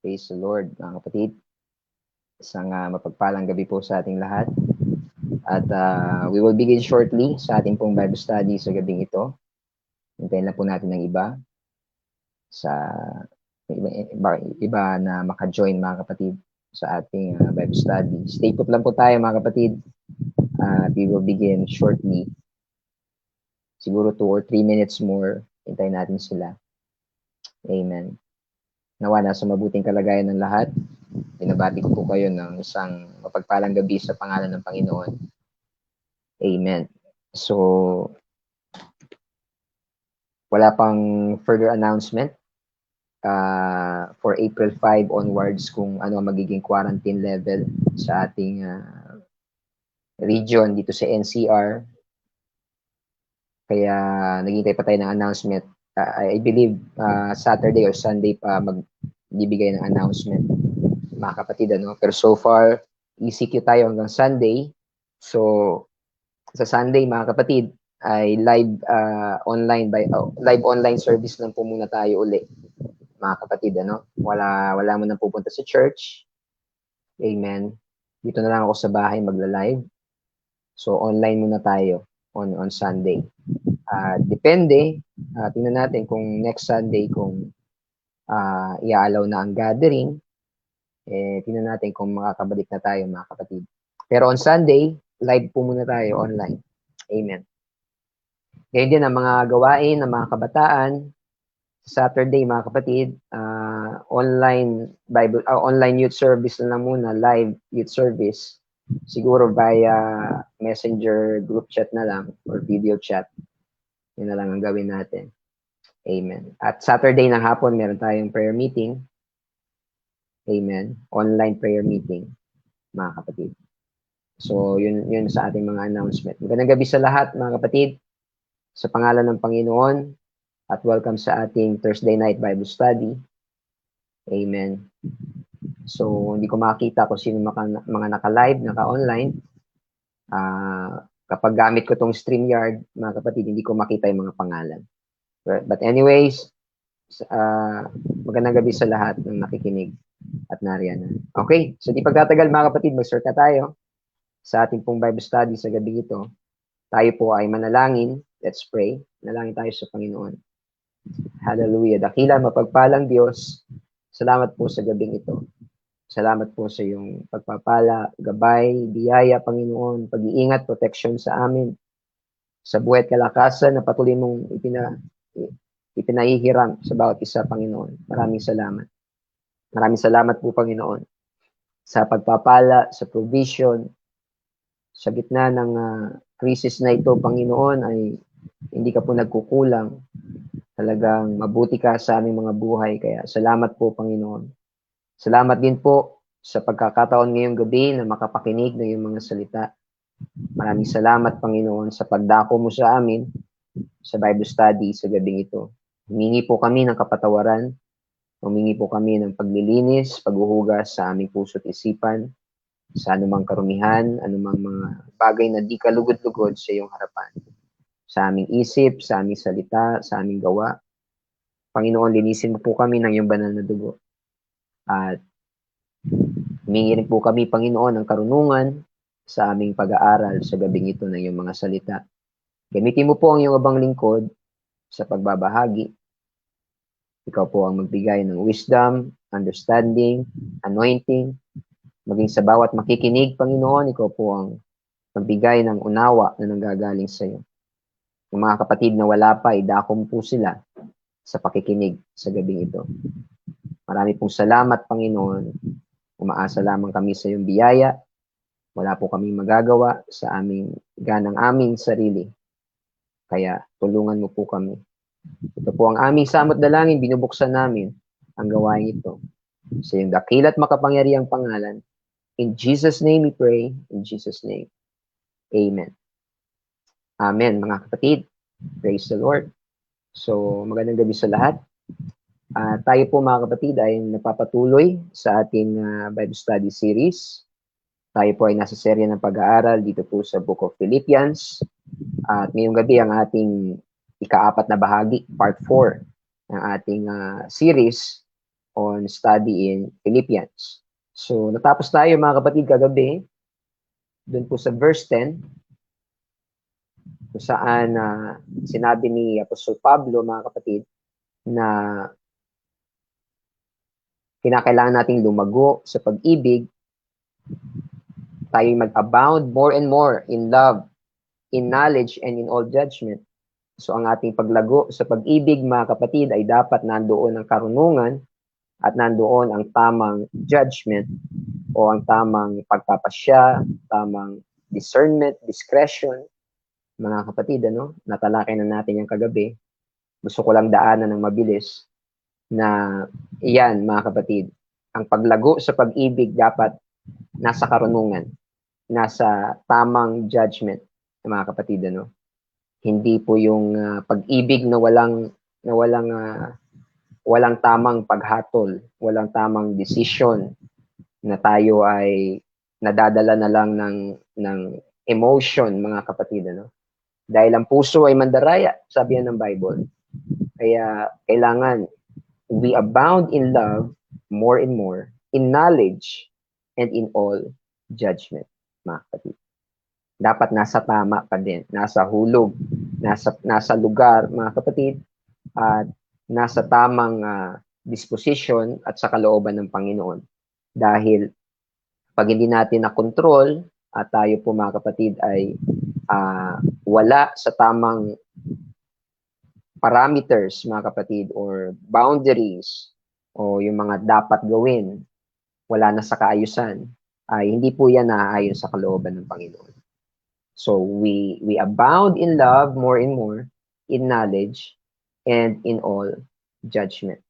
Praise the Lord, mga kapatid. Isang mapagpalang gabi po sa ating lahat. At we will begin shortly sa ating pong Bible study sa gabing ito. Hintayin lang po natin ng iba na maka-join, mga kapatid, sa ating Bible study. Stay put lang po tayo, mga kapatid. We will begin shortly. Siguro 2 or 3 minutes more. Hintayin natin sila. Amen. Nawa nasa mabuting kalagayan ng lahat. Binabati ko po kayo ng isang mapagpalang gabi sa pangalan ng Panginoon. Amen. So, wala pang further announcement for April 5 onwards kung ano ang magiging quarantine level sa ating region dito sa NCR. Kaya naghihintay pa tayo ng announcement. I believe Saturday or Sunday pa magbibigay ng announcement, mga kapatid, ano? Pero so far, ECQ tayo hanggang Sunday. So, sa Sunday, mga kapatid, ay live online service lang po muna tayo uli, mga kapatid, ano? Wala mo nang pupunta sa church. Amen. Dito na lang ako sa bahay magla-live. So, online muna tayo on Sunday. Depende, tingnan natin kung next Sunday kung i-allow na ang gathering. Tingnan natin kung makakabalik na tayo, mga kapatid. Pero on Sunday, live po muna tayo online. Amen. Ngayon din ang mga gawain ng mga kabataan. Saturday, mga kapatid, online youth service na lang muna, live youth service. Siguro via messenger group chat na lang or video chat. Yun na lang ang gawin natin. Amen. At Saturday ng hapon, meron tayong prayer meeting. Amen. Online prayer meeting, mga kapatid. So, yun sa ating mga announcement. Magandang gabi sa lahat, mga kapatid. Sa pangalan ng Panginoon, at welcome sa ating Thursday night Bible study. Amen. So, hindi ko makita kung sino mga naka-live, naka-online. Kapag gamit ko tong StreamYard, mga kapatid, hindi ko makita yung mga pangalan. But anyways, magandang gabi sa lahat ng nakikinig at nariyan. Okay, so di pagtatagal, mga kapatid, mag-start na tayo sa ating pong Bible study sa gabi ito. Tayo po ay manalangin. Let's pray. Manalangin tayo sa Panginoon. Hallelujah. Dakila, mapagpalang Diyos, salamat po sa gabing ito. Salamat po sa iyong pagpapala, gabay, biyaya, Panginoon, pag-iingat, protection sa amin, sa buhay at kalakasan na patuloy mong ipinahihiram sa bawat isa, Panginoon. Maraming salamat. Maraming salamat po, Panginoon, sa pagpapala, sa provision, sa gitna ng krisis na ito, Panginoon, ay hindi ka po nagkukulang. Talagang mabuti ka sa aming mga buhay. Kaya salamat po, Panginoon. Salamat din po sa pagkakataon ngayong gabi na makapakinig ng iyong mga salita. Maraming salamat, Panginoon, sa pagdako mo sa amin sa Bible study sa gabing ito. Humingi po kami ng kapatawaran. Humingi po kami ng paglilinis, paghuhugas sa aming puso't isipan, sa anumang karumihan, anumang mga bagay na di kalugod-lugod sa iyong harapan. Sa aming isip, sa aming salita, sa aming gawa. Panginoon, linisin mo po kami ng iyong banal na dugo. At humingi rin po kami, Panginoon, ng karunungan sa aming pag-aaral sa gabing ito ng iyong mga salita. Gamitin mo po ang iyong abang lingkod sa pagbabahagi. Ikaw po ang magbigay ng wisdom, understanding, anointing, maging sa bawat makikinig, Panginoon, ikaw po ang magbigay ng unawa na nanggagaling sa iyo. Yung mga kapatid na wala pa, idakom po sila sa pakikinig sa gabing ito. Marami pong salamat, Panginoon. Umaasa lamang kami sa iyong biyaya. Wala po kaming magagawa sa ganang aming sarili. Kaya tulungan mo po kami. Ito po ang aming samot dalangin, binubuksan namin ang gawain ito. Sa iyong dakilat makapangyarihang pangalan. In Jesus' name we pray. In Jesus' name. Amen. Amen, mga kapatid. Praise the Lord. So, magandang gabi sa lahat. Tayo po, mga kapatid, ay napapatuloy sa ating Bible study series. Tayo po ay nasa serye ng pag-aaral dito po sa Book of Philippians. At ngayong gabi ang ating ika-4 na bahagi, part 4 ng ating series on studying Philippians. So, natapos tayo mga kapatid kagabi, dun po sa verse 10, kung saan sinabi ni Apostol Pablo, mga kapatid, na kinakailangan nating lumago sa pag-ibig, tayo mag-abound more and more in love, in knowledge, and in all judgment. So ang ating paglago sa pag-ibig, mga kapatid, ay dapat nandoon ang karunungan at nandoon ang tamang judgment o ang tamang pagpapasya, tamang discernment, discretion. Mga kapatid, natalakay na natin yung kagabi. Gusto ko lang daanan ng mabilis na iyan, mga kapatid, ang paglago sa pag-ibig dapat nasa karunungan, nasa tamang judgment, mga kapatid, Hindi po yung pag-ibig na walang tamang paghatol, walang tamang decision, na tayo ay nadadala na lang ng emotion, mga kapatid, Dahil ang puso ay mandaraya, sabi yan ng Bible. Kaya kailangan we abound in love more and more, in knowledge, and in all judgment, mga kapatid. Dapat nasa tama pa din, nasa hulog, nasa lugar, mga kapatid, at nasa tamang disposition at sa kalooban ng Panginoon. Dahil pag hindi natin na-control at tayo po, mga kapatid, ay wala sa tamang parameters, mga kapatid, or boundaries, o yung mga dapat gawin, wala na sa kaayusan, ay hindi po yan naaayon sa kalooban ng Panginoon. So we abound in love more and more, in knowledge, and in all judgment.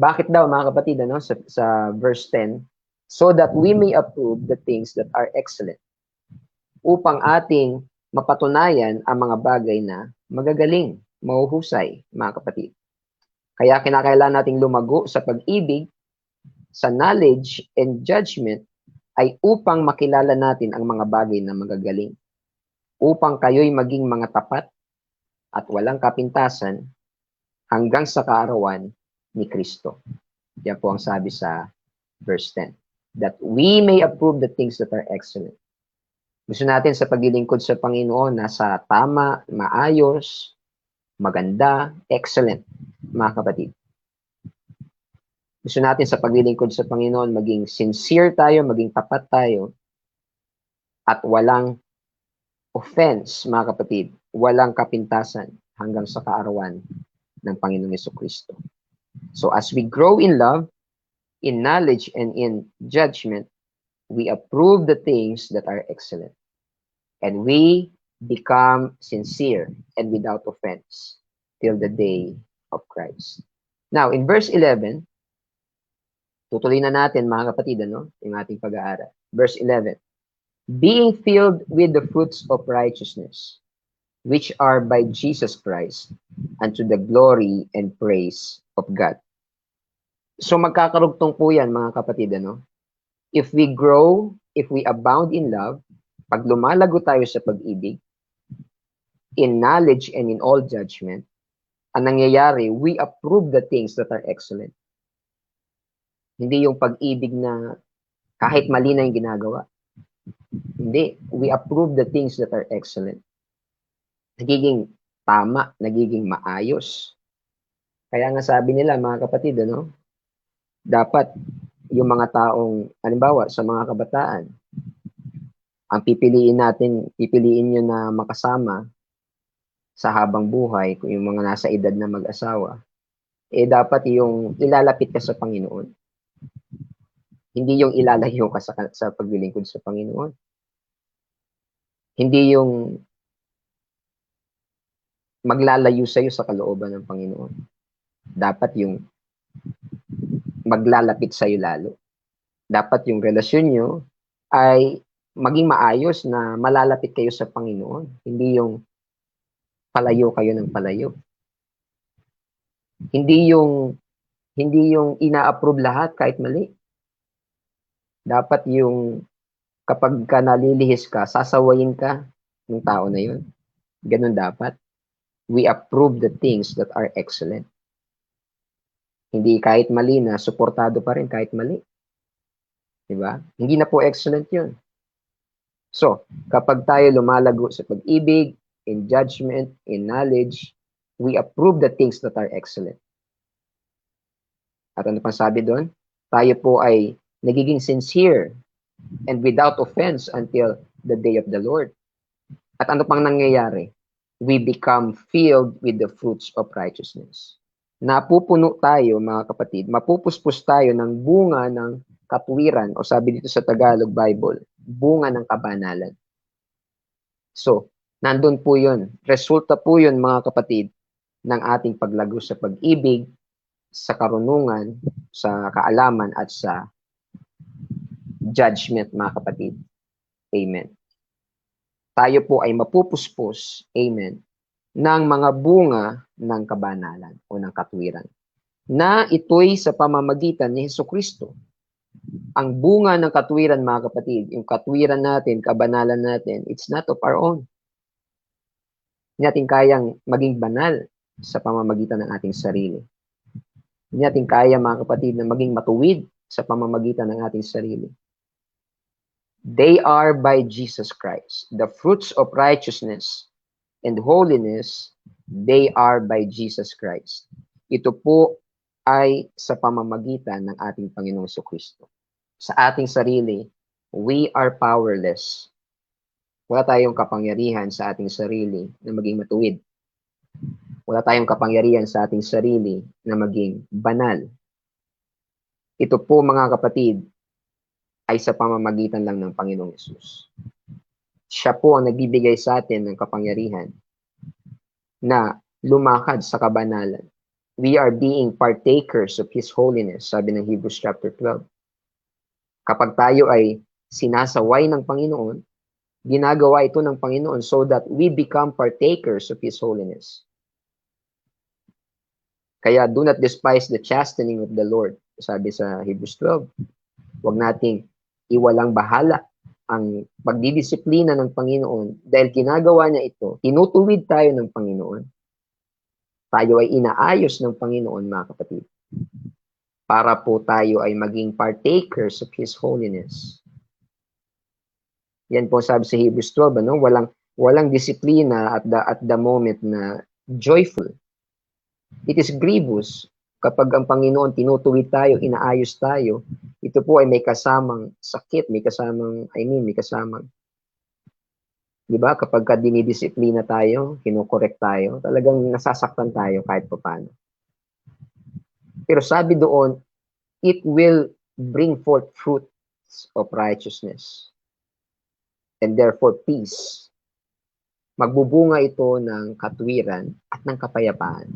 Bakit daw, mga kapatid, sa verse 10, so that we may approve the things that are excellent, upang ating mapatunayan ang mga bagay na magagaling, mahuhusay, mga kapatid. Kaya kinakailangan nating lumago sa pag-ibig, sa knowledge and judgment, ay upang makilala natin ang mga bagay na magagaling, upang kayo'y maging mga tapat at walang kapintasan hanggang sa kaarawan ni Kristo. Yan po ang sabi sa verse 10. That we may approve the things that are excellent. Gusto natin sa paglilingkod sa Panginoon nasa tama, maayos, maganda, excellent, mga kapatid. Gusto natin sa paglilingkod sa Panginoon maging sincere tayo, maging tapat tayo, at walang offense, mga kapatid, walang kapintasan hanggang sa kaarawan ng Panginoong Jesucristo. So as we grow in love, in knowledge, and in judgment, we approve the things that are excellent. And we become sincere and without offense till the day of Christ. Now, in verse 11, tutuloy na natin, mga kapatid, yung ating pag-aaral. Verse 11, being filled with the fruits of righteousness, which are by Jesus Christ, unto the glory and praise of God. So magkakarugtong po yan, mga kapatid, If we grow, if we abound in love, pag lumalago tayo sa pag-ibig, in knowledge and in all judgment, ang nangyayari, we approve the things that are excellent. Hindi yung pag-ibig na kahit mali na yung ginagawa. Hindi. We approve the things that are excellent. Nagiging tama, nagiging maayos. Kaya nga sabi nila, mga kapatid, dapat yung mga taong, halimbawa, sa mga kabataan, ang pipiliin nyo na makasama sa habang buhay, kung yung mga nasa edad na mag-asawa, dapat yung ilalapit ka sa Panginoon. Hindi yung ilalayo ka sa paglilingkod sa Panginoon. Hindi yung maglalayo sa'yo sa kalooban ng Panginoon. Dapat yung maglalapit sa'yo lalo. Dapat yung relasyon nyo ay maging maayos na malalapit kayo sa Panginoon. Hindi yung palayo kayo ng palayo. Hindi yung ina-approve lahat kahit mali. Dapat yung kapag ka nalilihis ka, sasawayin ka ng tao na yun. Ganun dapat. We approve the things that are excellent. Hindi kahit mali na, suportado pa rin kahit mali. Diba? Hindi na po excellent yun. So, kapag tayo lumalago sa pag-ibig, in judgment, in knowledge, we approve the things that are excellent. At ano pang sabi doon? Tayo po ay nagiging sincere and without offense until the day of the Lord. At ano pang nangyayari? We become filled with the fruits of righteousness. Napupuno tayo, mga kapatid, mapupuspos tayo ng bunga ng katwiran, o sabi dito sa Tagalog Bible, bunga ng kabanalan. So, nandun po yun. Resulta po yun, mga kapatid, ng ating paglago sa pag-ibig, sa karunungan, sa kaalaman, at sa judgment, mga kapatid. Amen. Tayo po ay mapupuspos, amen, ng mga bunga ng kabanalan o ng katwiran, na ito'y sa pamamagitan ni Hesukristo. Ang bunga ng katwiran, mga kapatid, yung katwiran natin, kabanalan natin, it's not of our own. Hindi natin kayang maging banal sa pamamagitan ng ating sarili. Hindi natin kaya, mga kapatid, na maging matuwid sa pamamagitan ng ating sarili. They are by Jesus Christ. The fruits of righteousness and holiness, they are by Jesus Christ. Ito po ay sa pamamagitan ng ating Panginoong Jesucristo. Sa ating sarili, we are powerless. Wala tayong kapangyarihan sa ating sarili na maging matuwid. Wala tayong kapangyarihan sa ating sarili na maging banal. Ito po, mga kapatid, ay sa pamamagitan lang ng Panginoong Yesus. Siya po ang nagbibigay sa atin ng kapangyarihan na lumakad sa kabanalan. We are being partakers of His holiness, sabi ng Hebrews chapter 12. Kapag tayo ay sinasaway ng Panginoon, ginagawa ito ng Panginoon so that we become partakers of His holiness. Kaya do not despise the chastening of the Lord, sabi sa Hebrews 12. Huwag nating iwalang bahala ang pagdidisiplina ng Panginoon dahil ginagawa niya ito, tinutuwid tayo ng Panginoon. Tayo ay inaayos ng Panginoon, mga kapatid, para po tayo ay maging partakers of His holiness. Yan po sabi sa Hebrews 12, ano? Walang disiplina at the moment na joyful. It is grievous kapag ang Panginoon tinutuwid tayo, inaayos tayo. Ito po ay may kasamang sakit, may kasamang, di ba? Kapag dinidisiplina tayo, kinokorek tayo, talagang nasasaktan tayo kahit paano. Pero sabi doon, it will bring forth fruits of righteousness and therefore peace. Magbubunga ito ng katwiran at ng kapayapaan,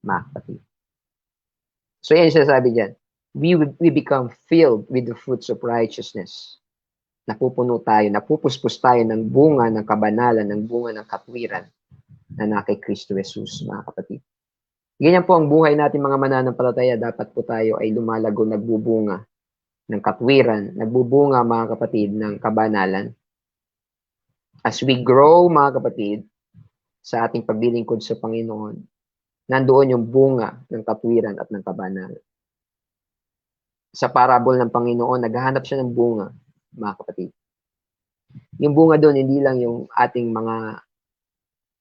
mga kapatid. So yan siya sabi dyan. We become filled with the fruits of righteousness. Napupuno tayo, napupuspos tayo ng bunga ng kabanalan, ng bunga ng katwiran na kay Kristo Jesus, mga kapatid. Ganyan po ang buhay natin, mga mananampalataya. Dapat po tayo ay lumalago, nagbubunga ng katwiran, nagbubunga, mga kapatid, ng kabanalan. As we grow, mga kapatid, sa ating paglilingkod sa Panginoon, nandoon yung bunga ng katwiran at ng kabanalan. Sa parabol ng Panginoon, naghahanap siya ng bunga, mga kapatid. Yung bunga doon, hindi lang yung ating mga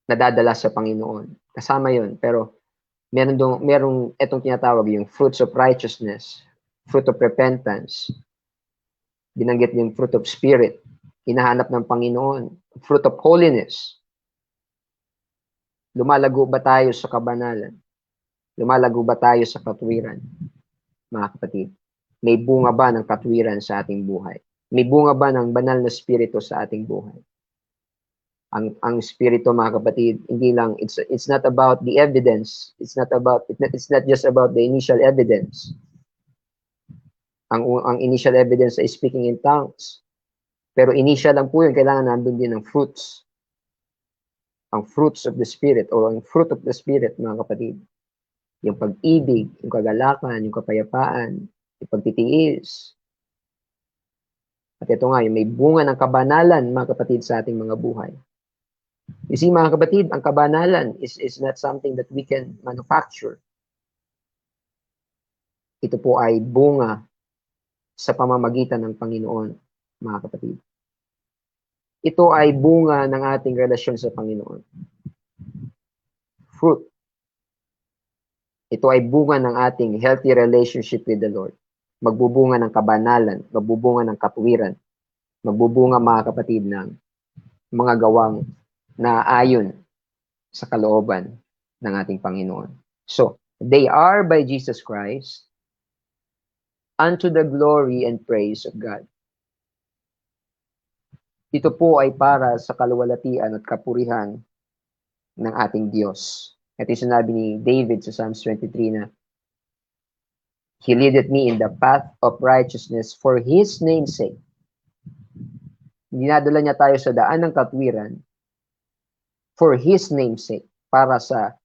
nadadala sa Panginoon. Kasama yun. Pero merong itong tinatawag yung fruits of righteousness, fruit of repentance. Binanggit yung fruit of spirit. Hinahanap ng Panginoon. Fruit of holiness. Lumalago ba tayo sa kabanalan? Lumalago ba tayo sa katwiran? Mga kapatid, may bunga ba ng katwiran sa ating buhay? May bunga ba ng banal na spirito sa ating buhay? Ang spirito, mga kapatid, hindi lang, it's not about the evidence. It's not just about the initial evidence. Ang initial evidence ay speaking in tongues. Pero initial lang po yun, kailangan nandun din ang fruits. Ang fruits of the Spirit o ang fruit of the Spirit, mga kapatid. Yung pag-ibig, yung kagalakan, yung kapayapaan, yung pagtitiis. At ito nga, yung may bunga ng kabanalan, mga kapatid, sa ating mga buhay. You see, mga kapatid, ang kabanalan is not something that we can manufacture. Ito po ay bunga sa pamamagitan ng Panginoon, mga kapatid. Ito ay bunga ng ating relasyon sa Panginoon. Fruit. Ito ay bunga ng ating healthy relationship with the Lord. Magbubunga ng kabanalan, magbubunga ng katuwiran, magbubunga, mga kapatid, ng mga gawang na ayon sa kalooban ng ating Panginoon. So, they are by Jesus Christ unto the glory and praise of God. Ito po ay para sa kaluwalhatian at kapurihan ng ating Diyos. Ito yung sinabi ni David sa Psalms 23 na, He leadeth me in the path of righteousness for His name's sake. Dinadala niya tayo sa daan ng katwiran for His name's sake, para sa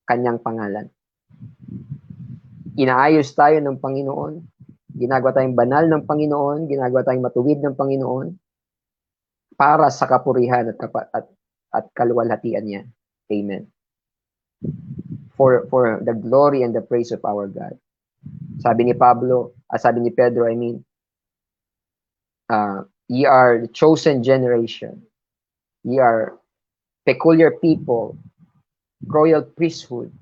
Kanyang pangalan. Inaayos tayo ng Panginoon, ginagawa tayong banal ng Panginoon, ginagawa tayong matuwid ng Panginoon, para sa kapurihan at kaluwalhatian niya. Amen. For the glory and the praise of our God. Sabi ni Pedro, ye are the chosen generation. Ye are peculiar people, royal priesthood,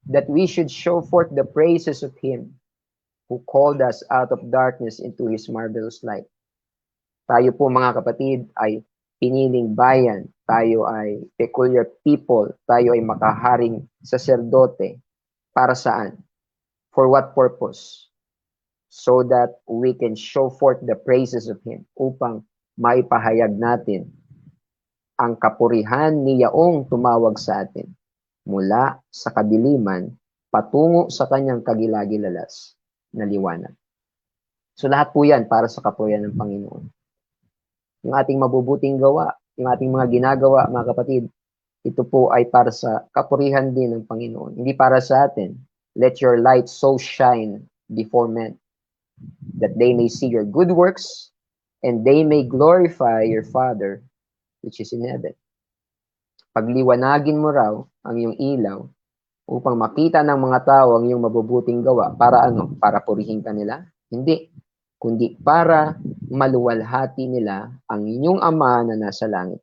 that we should show forth the praises of Him who called us out of darkness into His marvelous light. Tayo po, mga kapatid, ay piniling bayan. Tayo ay peculiar people. Tayo ay makaharing saserdote. Para saan? For what purpose? So that we can show forth the praises of Him, upang maipahayag natin ang kapurihan ni Yaong tumawag sa atin mula sa kadiliman patungo sa Kanyang kagilagilalas na liwanag. So lahat po yan para sa kapurihan ng Panginoon. Yung ating mabubuting gawa, yung ating mga ginagawa, mga kapatid, ito po ay para sa kapurihan din ng Panginoon. Hindi para sa atin. Let your light so shine before men, that they may see your good works, and they may glorify your Father, which is in heaven. Pagliwanagin mo raw ang iyong ilaw, upang makita ng mga tao ang iyong mabubuting gawa. Para ano? Para purihin ka nila? Hindi. Kundi para maluwalhati nila ang inyong Ama na nasa langit.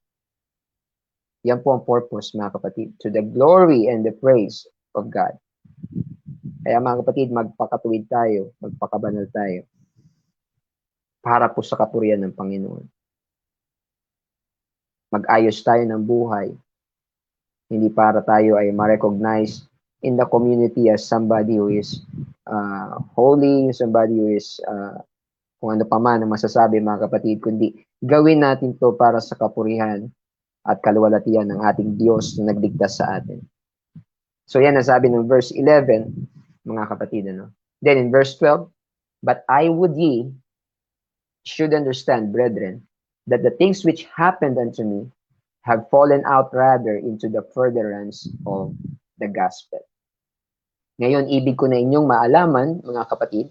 Yan po ang purpose, mga kapatid. To the glory and the praise of God. Kaya, mga kapatid, magpakatuwid tayo, magpakabanal tayo, para po sa kapurihan ng Panginoon. Mag-ayos tayo ng buhay, hindi para tayo ay ma-recognize in the community as somebody who is holy, somebody who is kung ano pa man ang masasabi, mga kapatid, kundi gawin natin to para sa kapurihan at kaluwalhatian ng ating Diyos na nagligtas sa atin. So yan nasabi ng verse 11, mga kapatid. Then in verse 12, but I would ye should understand, brethren, that the things which happened unto me have fallen out rather into the furtherance of the gospel. Ngayon, ibig ko na inyong maalaman, mga kapatid,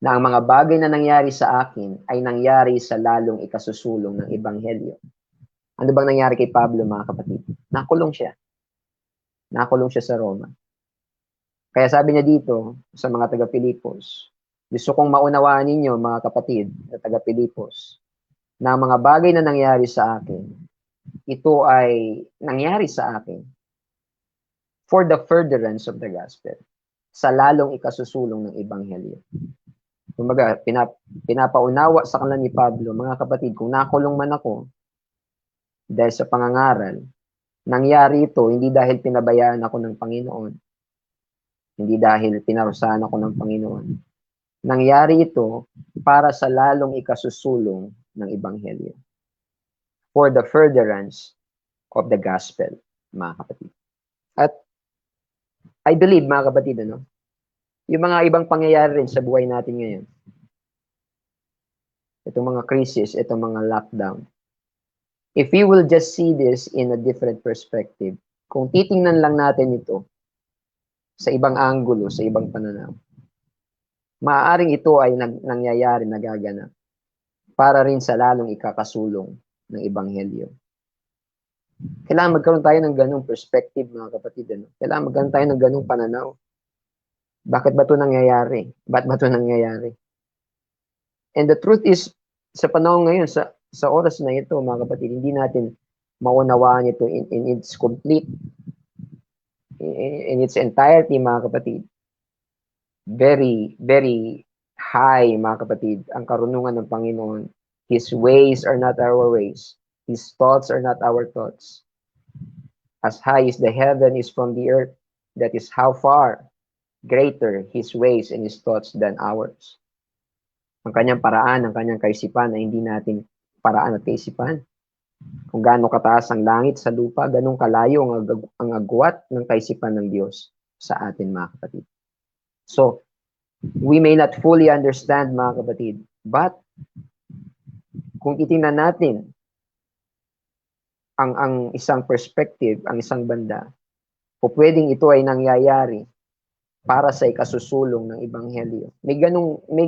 na ang mga bagay na nangyari sa akin ay nangyari sa lalong ikasusulong ng Ebanghelyo. Ano bang nangyari kay Pablo, mga kapatid? Nakulong siya. Nakulong siya sa Roma. Kaya sabi niya dito sa mga taga-Pilipos, gusto kong maunawaan ninyo, mga kapatid na taga-Pilipos, na ang mga bagay na nangyari sa akin, ito ay nangyari sa akin for the furtherance of the gospel, sa lalong ikasusulong ng Ebanghelyo. Kumbaga, pinapaunawa sa kanila ni Pablo, mga kapatid, kung nakulong man ako dahil sa pangangaral, nangyari ito hindi dahil pinabayaan ako ng Panginoon, hindi dahil pinarusahan ako ng Panginoon. Nangyari ito para sa lalong ikasusulong ng Ebanghelyo, for the furtherance of the gospel, mga kapatid. At I believe, mga kapatid, yung mga ibang pangyayari rin sa buhay natin ngayon, itong mga crisis, itong mga lockdown, if we will just see this in a different perspective, kung titingnan lang natin ito sa ibang anggulo, sa ibang pananaw, maaaring ito ay nangyayari, nagaganap, para rin sa lalong ikakasulong ng Ebanghelyo. Kailangan magkaroon tayo ng ganung perspective, mga kapatid. Kailangan magkaroon tayo ng ganung pananaw. Bakit ba ito nangyayari? Ba't ba ito nangyayari? And the truth is, sa panahon ngayon, sa oras na ito, mga kapatid, hindi natin maunawaan ito in its complete, in its entirety, mga kapatid. Very, very high, mga kapatid, ang karunungan ng Panginoon. His ways are not our ways. His thoughts are not our thoughts. As high as the heaven is from the earth, that is how far greater His ways and His thoughts than ours. Ang kanyang paraan, ang kanyang kaisipan na hindi natin paraan at kaisipan. Kung gaano kataas ang langit sa lupa, ganun kalayo ang agwat ng kaisipan ng Diyos sa atin, mga kapatid. So, we may not fully understand, mga kapatid, but kung itingnan natin ang isang perspective, ang isang banda, o pwedeng ito ay nangyayari para sa ikasusulong ng Ebanghelyo. May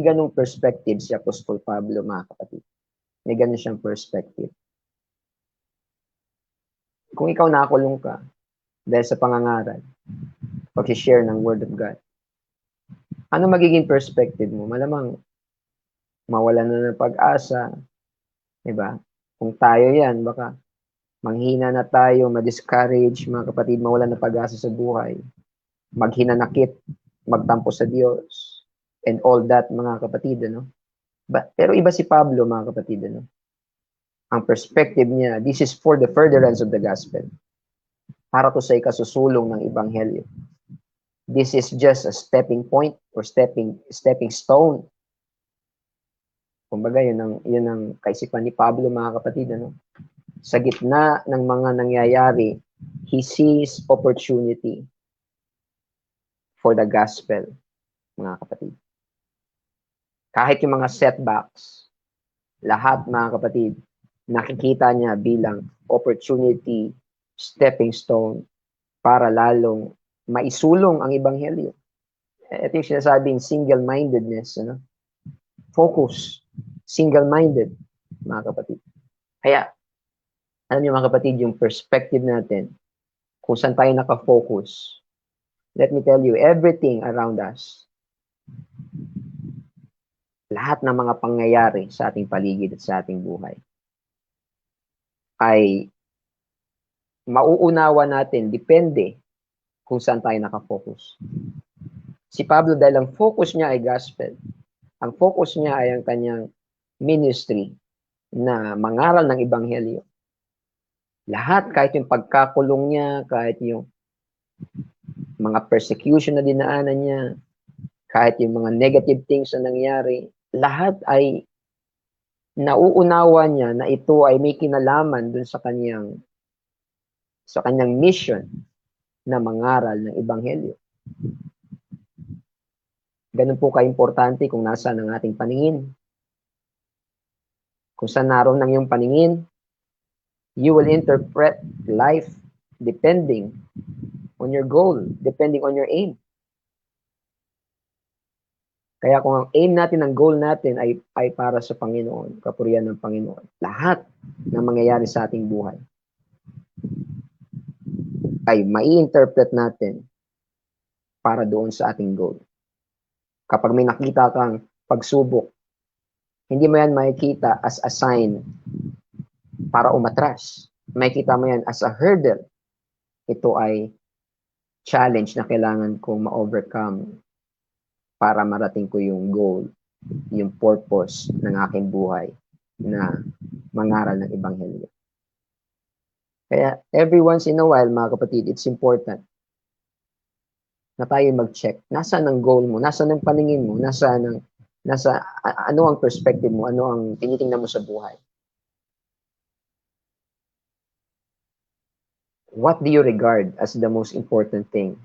ganung perspective si Apostol Pablo, mga kapatid. May ganun siyang perspective. Kung ikaw nakakulong ka dahil sa pangangaral, pag-share ng Word of God, ano magiging perspective mo? Malamang mawala na ng pag-asa, diba? Kung tayo yan, baka manghina na tayo, ma-discourage, mga kapatid, mawala na pag-asa sa buhay, maghinanakit, magtampo sa Diyos, and all that, mga kapatid, ano? Pero iba si Pablo, mga kapatid, ano? Ang perspective niya, this is for the furtherance of the gospel. Para to sa ikasusulong ng Ebanghelyo. This is just a stepping point or stepping stone. Kumbaga, yun ang kaisipan ni Pablo, mga kapatid, ano? Sa gitna ng mga nangyayari, he sees opportunity for the gospel, mga kapatid. Kahit yung mga setbacks, lahat, mga kapatid, nakikita niya bilang opportunity, stepping stone, para lalong maisulong ang Ebanghelyo. Ito yung sinasabing single-mindedness, ano? Focus, single-minded, mga kapatid. Kaya, alam niyo, mga kapatid, yung perspective natin, kung saan tayo nakafocus, let me tell you, everything around us, lahat ng mga pangyayari sa ating paligid at sa ating buhay, ay mauunawa natin, depende kung saan tayo nakafocus. Si Pablo, dahil ang focus niya ay gospel, ang focus niya ay ang kanyang ministry na mangaral ng Ebanghelyo. Lahat, kahit yung pagkakulong niya, kahit yung mga persecution na dinaanan niya, kahit yung mga negative things na nangyari, lahat ay nauunawa niya na ito ay may kinalaman dun sa kanyang mission na mangaral ng Ebanghelyo. Ganun po ka-importante kung nasaan ang ating paningin. Kung saan naroon ang iyong paningin, you will interpret life depending on your goal, depending on your aim. Kaya kung ang aim natin, ang goal natin ay para sa Panginoon, kapurihan ng Panginoon, lahat ng mangyayari sa ating buhay ay mai-interpret natin para doon sa ating goal. Kapag may nakita kang pagsubok, hindi mo yan makikita as a sign para umatras. Makikita mo yan as a hurdle. Ito ay challenge na kailangan kong ma-overcome para marating ko yung goal, yung purpose ng aking buhay na mangaral ng Ebanghelyo. Kaya every once in a while, mga kapatid, it's important na tayo mag-check. Nasaan ang goal mo? Nasaan ang paningin mo? Ano ang perspective mo? Ano ang tinitingnan mo sa buhay? What do you regard as the most important thing?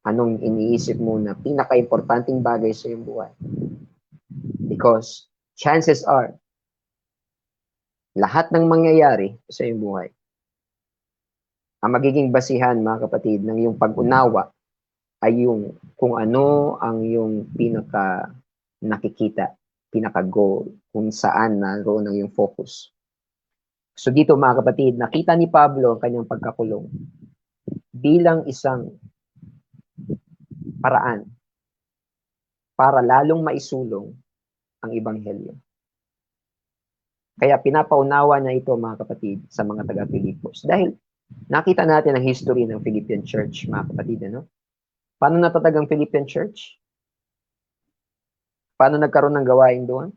Anong iniisip mo na pinaka-importanting bagay sa iyong buhay? Because chances are, lahat ng mangyayari sa iyong buhay, ang magiging basihan, mga kapatid, ng iyong pag-unawa ay yung kung ano ang iyong nakikita, pinaka-goal, kung saan naroon ang iyong focus. So dito, mga kapatid, nakita ni Pablo ang kanyang pagkakulong bilang isang paraan para lalong maisulong ang Ebanghelyo. Kaya pinapaunawa niya ito, mga kapatid, sa mga taga-Pilipos. Dahil nakita natin ang history ng Philippian Church, mga kapatid. Ano? Paano natatag ang Philippian Church? Paano nagkaroon ng gawain doon?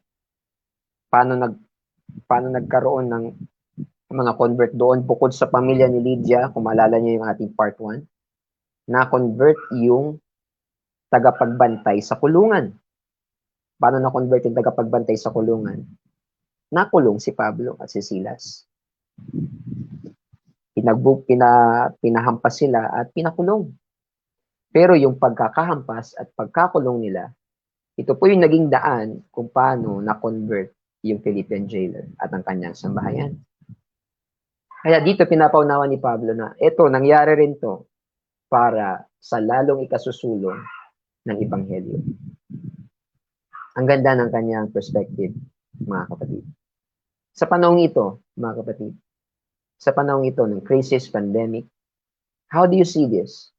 Paano nagkaroon ng mga convert doon bukod sa pamilya ni Lydia, kung maalala niyo yung ating part 1, na-convert yung tagapagbantay sa kulungan. Paano na-convert yung tagapagbantay sa kulungan? Nakulong si Pablo at si Silas. Pinahampas sila at pinakulong. Pero yung pagkakahampas at pagkakulong nila, ito po yung naging daan kung paano na-convert yung Philippian jailer at ang kanyang sambahayan. Kaya dito pinapaunawa ni Pablo na ito, nangyari rin to para sa lalong ikasusulong ng Ebanghelyo. Ang ganda ng kanyang perspective, mga kapatid. Sa panahong ito, mga kapatid, sa panahong ito ng crisis, pandemic, how do you see this?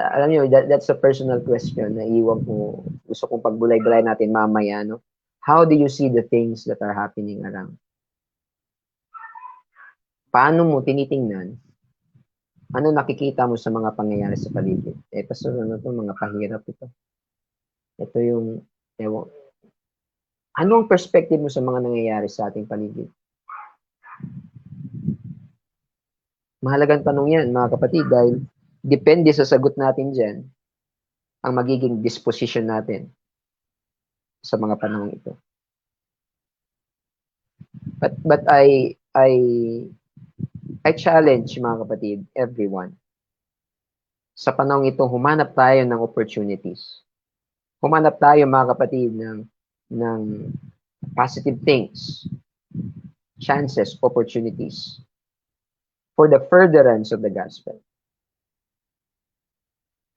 Alam niyo, that's a personal question na iwan ko, gusto kong pagbulay-bulay natin mamaya, no? How do you see the things that are happening around? Paano mo tinitingnan? Ano nakikita mo sa mga pangyayari sa paligid? Pastor, ano to? Mga pahirap ito. Ito yung, ano ang perspective mo sa mga nangyayari sa ating paligid? Mahalagang tanong yan, mga kapatid, dahil depende sa sagot natin dyan ang magiging disposition natin sa mga panahon ito. But I challenge, mga kapatid, everyone. Sa panahon ito, humanap tayo ng opportunities. Humanap tayo, mga kapatid, ng positive things, chances, opportunities for the furtherance of the gospel.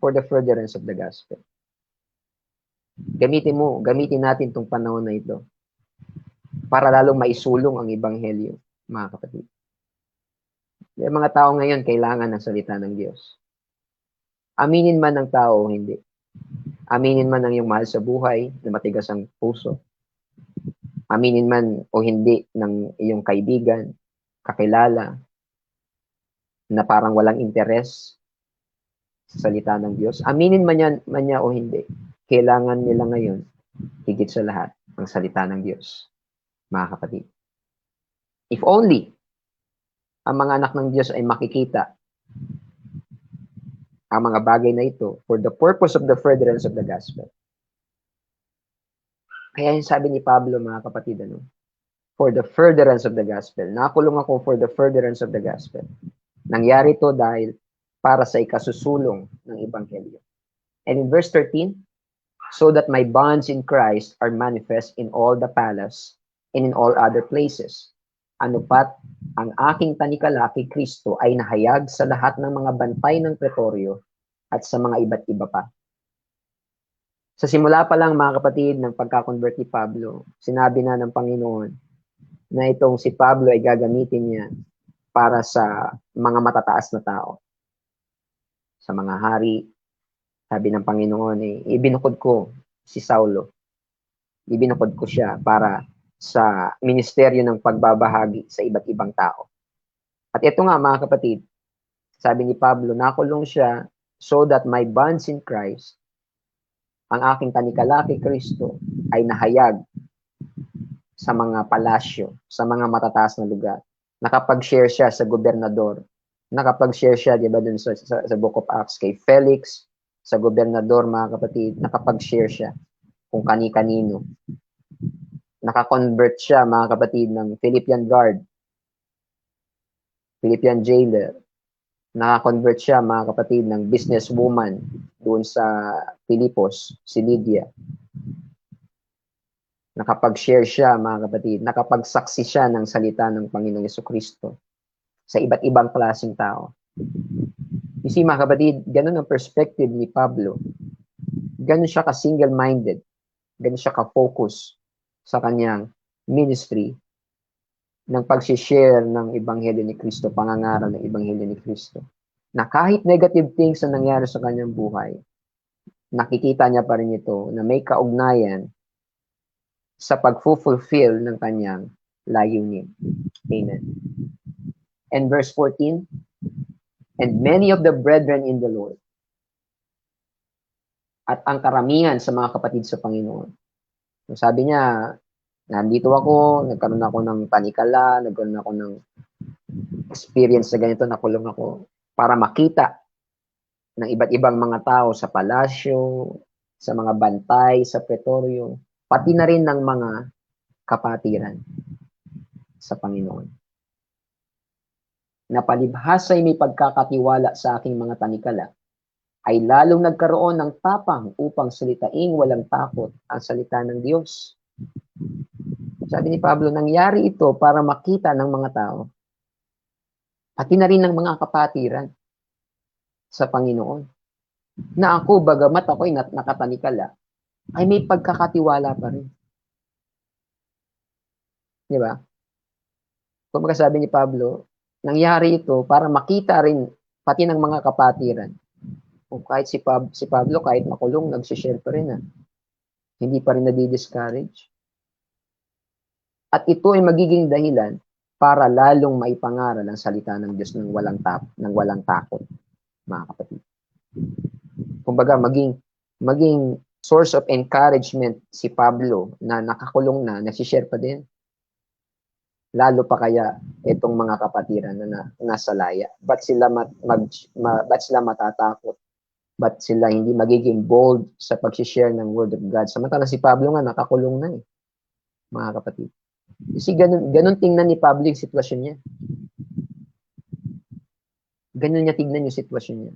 For the furtherance of the gospel. Gamitin natin itong panahon na ito para lalong maisulong ang Ebanghelyo, mga kapatid. Yung mga tao ngayon kailangan ng salita ng Diyos. Aminin man ng tao o hindi. Aminin man ng iyong mahal sa buhay na matigas ang puso. Aminin man o hindi ng iyong kaibigan, kakilala, na parang walang interes sa salita ng Diyos. Aminin man niya o hindi. Kailangan nila ngayon, higit sa lahat, ang salita ng Diyos, mga kapatid. If only ang mga anak ng Diyos ay makikita ang mga bagay na ito for the purpose of the furtherance of the gospel. Kaya yung sabi ni Pablo, mga kapatid, for the furtherance of the gospel. Nakulong ako for the furtherance of the gospel. Nangyari ito dahil para sa ikasusulong ng Ebanghelyo. And in verse 13, so that my bonds in Christ are manifest in all the palace and in all other places. Ano pat, ang aking tanikalaki Kristo ay nahayag sa lahat ng mga bantay ng pretoryo at sa mga iba't iba pa. Sa simula pa lang, mga kapatid, ng pagkakonvert ni Pablo, sinabi na ng Panginoon na itong si Pablo ay gagamitin niya para sa mga matataas na tao. Sa mga hari, sabi ng Panginoon, ibinukod ko si Saulo. Ibinukod ko siya para sa ministeryo ng pagbabahagi sa iba't ibang tao. At ito nga, mga kapatid, sabi ni Pablo, nakulong siya so that my bonds in Christ, ang aking tanikalaki Kristo, ay nahayag sa mga palasyo, sa mga matataas na lugar. Nakapag-share siya sa gobernador. Nakapag-share siya, di ba, dun sa Book of Acts kay Felix, sa gobernador, mga kapatid, nakapag-share siya kung kani-kanino. Nakakonvert siya, mga kapatid, ng Philippian guard, Philippian jailer. Nakakonvert siya, mga kapatid, ng businesswoman doon sa Filipos, si Lydia. Nakapag-share siya, mga kapatid, nakapagsaksi siya ng salita ng Panginoong Jesucristo sa iba't ibang klaseng tao. You see, mga kapatid, ganun ang perspective ni Pablo. Ganun siya ka-single-minded. Ganun siya ka-focus sa kanyang ministry ng pag-share ng Ebanghelyo ni Kristo, pangangaral ng Ebanghelyo ni Kristo. Na kahit negative things na nangyari sa kanyang buhay, nakikita niya pa rin ito na may kaugnayan sa pag-fulfill ng kanyang layunin. Amen. And verse 14, and many of the brethren in the Lord, at ang karamihan sa mga kapatid sa Panginoon. So sabi niya, nandito ako, nagkaroon ako ng panikala, nagkaroon ako ng experience na ganito, nakulong ako, para makita ng iba't ibang mga tao sa palasyo, sa mga bantay, sa pretoryo, pati na rin ng mga kapatiran sa Panginoon. Na palibhas ay may pagkakatiwala sa aking mga tanikala, ay lalong nagkaroon ng tapang upang salitain walang takot ang salita ng Diyos. Sabi ni Pablo, nangyari ito para makita ng mga tao, pati na rin ng mga kapatiran sa Panginoon, na ako, bagamat ako'y nakatanikala, ay may pagkakatiwala pa rin. Di ba? Kung sabi ni Pablo, nangyari ito para makita rin pati ng mga kapatiran. O kahit si Pablo, kahit makulong, nagsishare pa rin. Hindi pa rin nadi-discourage. At ito ay magiging dahilan para lalong maipangaral ang salita ng Diyos ng walang takot, mga kapatid. Kumbaga, maging source of encouragement si Pablo na nakakulong na, nagsishare pa din. Lalo pa kaya itong mga kapatiran na nasa laya. Ba't sila matatakot? Ba't sila hindi magiging bold sa pag-share ng Word of God? Samantala si Pablo nga nakakulong na mga kapatid. Kasi ganun tingnan ni Pablo yung sitwasyon niya. Ganun niya tignan yung sitwasyon niya.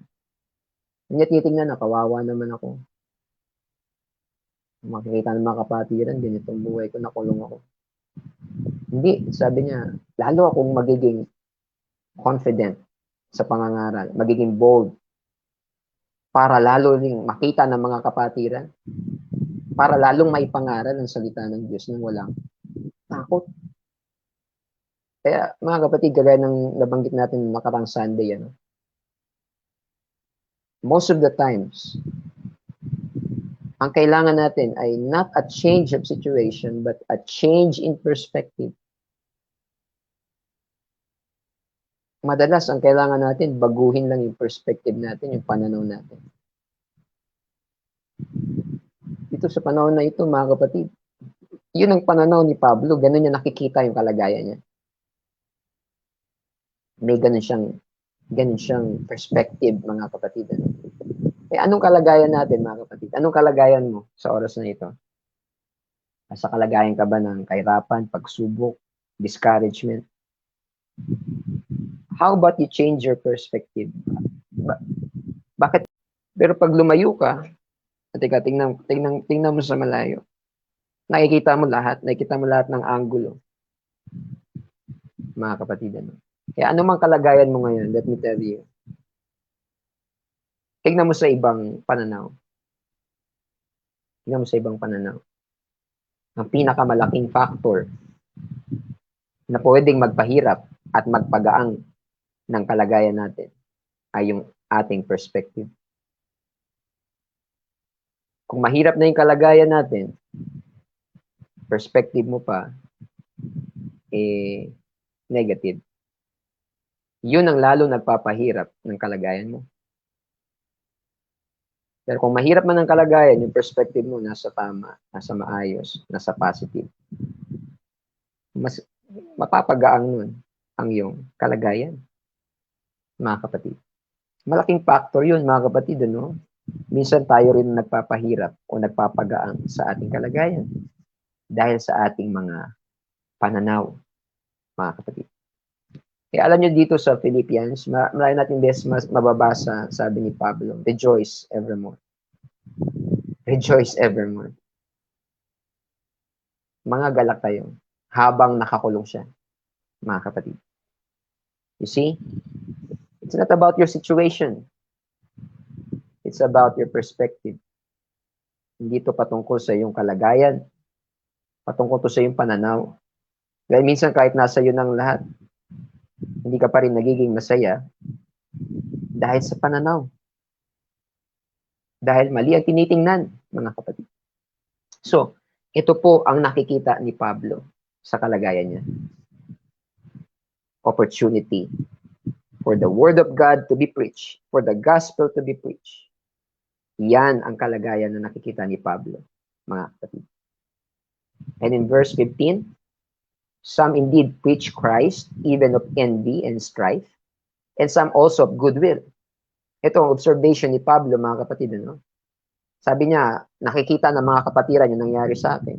Niya titignan na kawawa naman ako. Makikita ng mga kapatiran, ganitong buhay ko, nakulong ako. Hindi, sabi niya, lalo akong magiging confident sa pangangaral, magiging bold, para lalo ring makita ng mga kapatiran, para lalong maipangaral ang salita ng Diyos nang walang takot. Kaya mga kapatid, kagaya ng nabanggit natin nakarang Sunday, most of the times, ang kailangan natin ay not a change of situation, but a change in perspective. Madalas, ang kailangan natin, baguhin lang yung perspective natin, yung pananaw natin. Ito sa panahon na ito, mga kapatid, yun ang pananaw ni Pablo, ganun niya nakikita yung kalagayan niya. May ganun siyang perspective, mga kapatid. Anong kalagayan natin, mga kapatid? Anong kalagayan mo sa oras na ito? Sa kalagayan ka ba ng kahirapan, pagsubok, discouragement? How about you change your perspective? Bakit? Pero pag lumayo ka, tingnan mo sa malayo. Nakikita mo lahat ng anggulo. Mga kapatid, Kaya anumang kalagayan mo ngayon, let me tell you, tingnan mo sa ibang pananaw. Ang pinakamalaking factor na pwedeng magpahirap at magpagaang ng kalagayan natin ay yung ating perspective. Kung mahirap na yung kalagayan natin, perspective mo pa, negative. Yun ang lalo nagpapahirap ng kalagayan mo. Pero kung mahirap man ang kalagayan, yung perspective mo nasa tama, nasa maayos, nasa positive, mas mapapagaang nun ang iyong kalagayan, mga kapatid. Malaking factor yun, mga kapatid, Minsan tayo rin nagpapahirap o nagpapagaang sa ating kalagayan dahil sa ating mga pananaw, mga kapatid. Kaya alam nyo dito sa Philippians, marami natin mababasa, sabi ni Pablo, rejoice evermore. Rejoice evermore. Mga galak tayo habang nakakulong siya, mga kapatid. You see? It's not about your situation. It's about your perspective. Hindi ito patungkol sa iyong kalagayan. Patungkol ito sa iyong pananaw. Dahil minsan kahit nasa iyo ng lahat, hindi ka pa rin nagiging masaya dahil sa pananaw. Dahil mali ang tinitingnan, mga kapatid. So, ito po ang nakikita ni Pablo sa kalagayan niya. Opportunity for the word of God to be preached, for the gospel to be preached. Yan ang kalagayan na nakikita ni Pablo, mga kapatid. And in verse 15, some indeed preach Christ, even of envy and strife, and some also of goodwill. Ito ang observation ni Pablo, mga kapatid. Ano? Sabi niya, nakikita ng mga kapatiran yung nangyari sa atin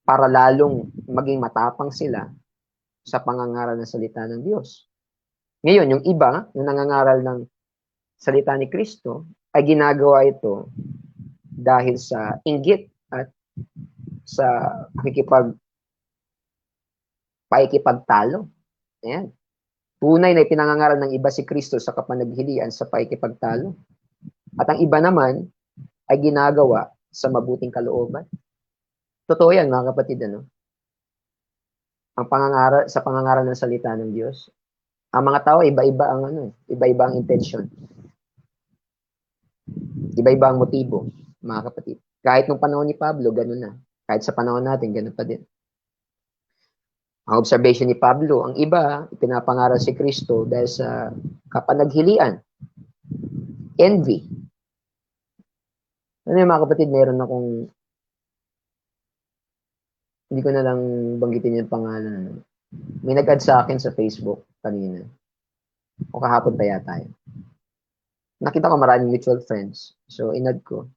para lalong maging matapang sila sa pangangaral ng salita ng Diyos. Ngayon, yung iba na nangangaral ng salita ni Kristo ay ginagawa ito dahil sa inggit at sa paikipagtalo. Ayan. Tunay na ipinangangaral ng iba si Kristo sa kapanaghilian sa paikipagtalo. At ang iba naman ay ginagawa sa mabuting kalooban. Totoo yan, mga kapatid, ano? Ang pangangaral, sa pangangaral ng salita ng Diyos, ang mga tao, iba-iba ang iba-iba ang intention. Iba-iba ang motibo, mga kapatid. Kahit nung panahon ni Pablo, ganun na. Kahit sa panahon natin, ganun pa din. Ang observation ni Pablo, ang iba, ipinapangaral si Kristo dahil sa kapanaghilian, envy. Ano yung mga kapatid, meron akong, hindi ko na lang banggitin yung pangalan. May nag-add sa akin sa Facebook kanina. O kahapon pa yata yun. Nakita ko maraming mutual friends. So, in-add ko.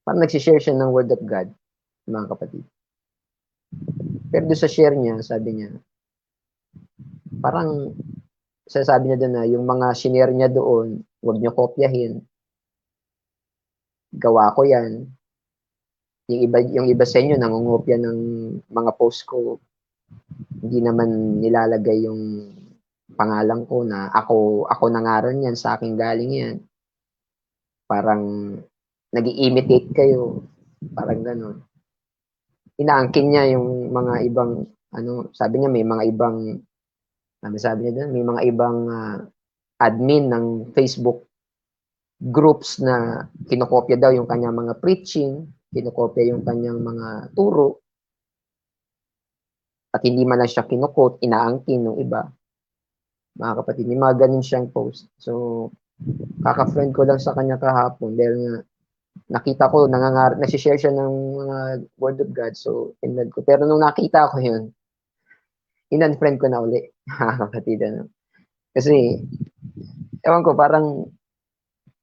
Parang nagsishare siya ng word of God, mga kapatid. Pero doon sa share niya, sabi niya, parang, sasabi niya doon na yung mga shinare niya doon, huwag niyo kopyahin. Gawa ko yan. Yung iba sa inyo, nangungopya ng mga post ko. Hindi naman nilalagay yung pangalan ko na ako nangaral yan, sa akin galing yan. Parang nag-i-imitate kayo. Parang gano'n. Inaangkin niya yung mga ibang, sabi niya may mga ibang, sabi niya doon, may mga ibang admin ng Facebook groups na kinokopya daw yung kanyang mga preaching, kinokopya yung kanyang mga turo, at hindi man lang siya kinokot, inaangkin ng iba. Mga kapatid, may mga ganun siyang post. So, kaka-friend ko lang sa kanya kahapon dahil nga nakita ko, nasi-share siya ng mga word of God. So, pinad ko. Pero nung nakita ko yun, in-unfriend ko na uli. Kapatid, Kasi, ewan ko, parang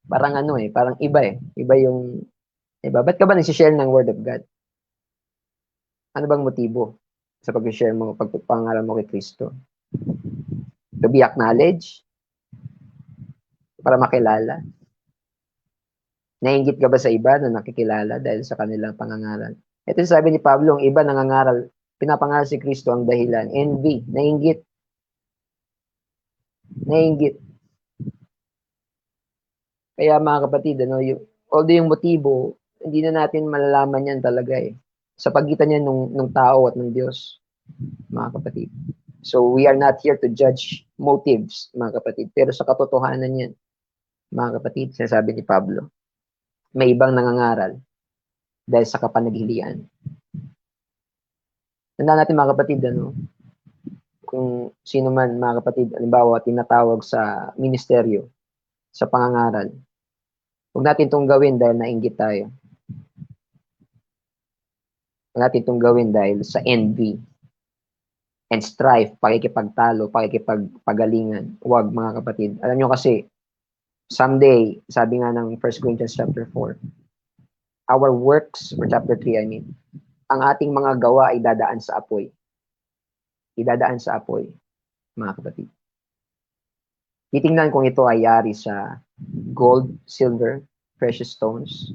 parang iba eh. Iba. Ba't ka ba nasi-share ng word of God? Ano bang motibo sa pag-share mo, pagpangaral mo kay Kristo? To be acknowledged? Para makilala? Nainggit ka ba sa iba na nakikilala dahil sa kanilang pangangaral? Ito sabi ni Pablo, ang iba nangangaral, pinapangaral si Kristo ang dahilan. Envy, nainggit. Kaya mga kapatid, although yung motibo, hindi na natin malalaman yan talaga eh. Sa pagitan niya nung tao at ng Diyos, mga kapatid. So we are not here to judge motives, mga kapatid. Pero sa katotohanan yan, mga kapatid, sinasabi ni Pablo, may ibang nangangaral dahil sa kapanaghilian. Tandaan natin mga kapatid, kung sino man mga kapatid, halimbawa tinatawag sa ministeryo, sa pangangaral, huwag natin itong gawin dahil nainggit tayo. Huwag natin itong gawin dahil sa envy and strife, pakikipagtalo, pakikipagpagalingan. Huwag mga kapatid. Alam nyo kasi, someday, sabi nga ng 1 Corinthians chapter 4, our works, or chapter 3, ang ating mga gawa ay dadaan sa apoy. Idadaan sa apoy, mga kapatid. Titingnan kung ito ay yari sa gold, silver, precious stones,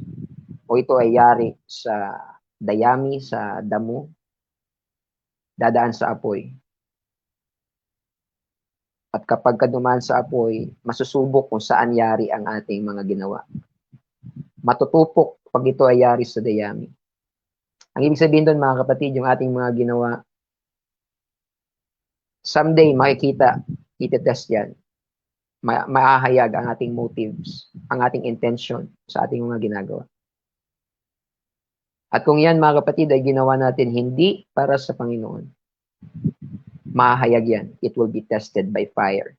o ito ay yari sa dayami, sa damo, dadaan sa apoy. At kapag dumaan sa apoy, masusubok kung saan yari ang ating mga ginawa. Matutupok pag ito ay yari sa dayami. Ang ibig sabihin doon mga kapatid, yung ating mga ginawa, someday makikita, itetest yan. maahayag ang ating motives, ang ating intention sa ating mga ginagawa. At kung yan, mga kapatid, ay ginawa natin hindi para sa Panginoon, mahahayag yan. It will be tested by fire.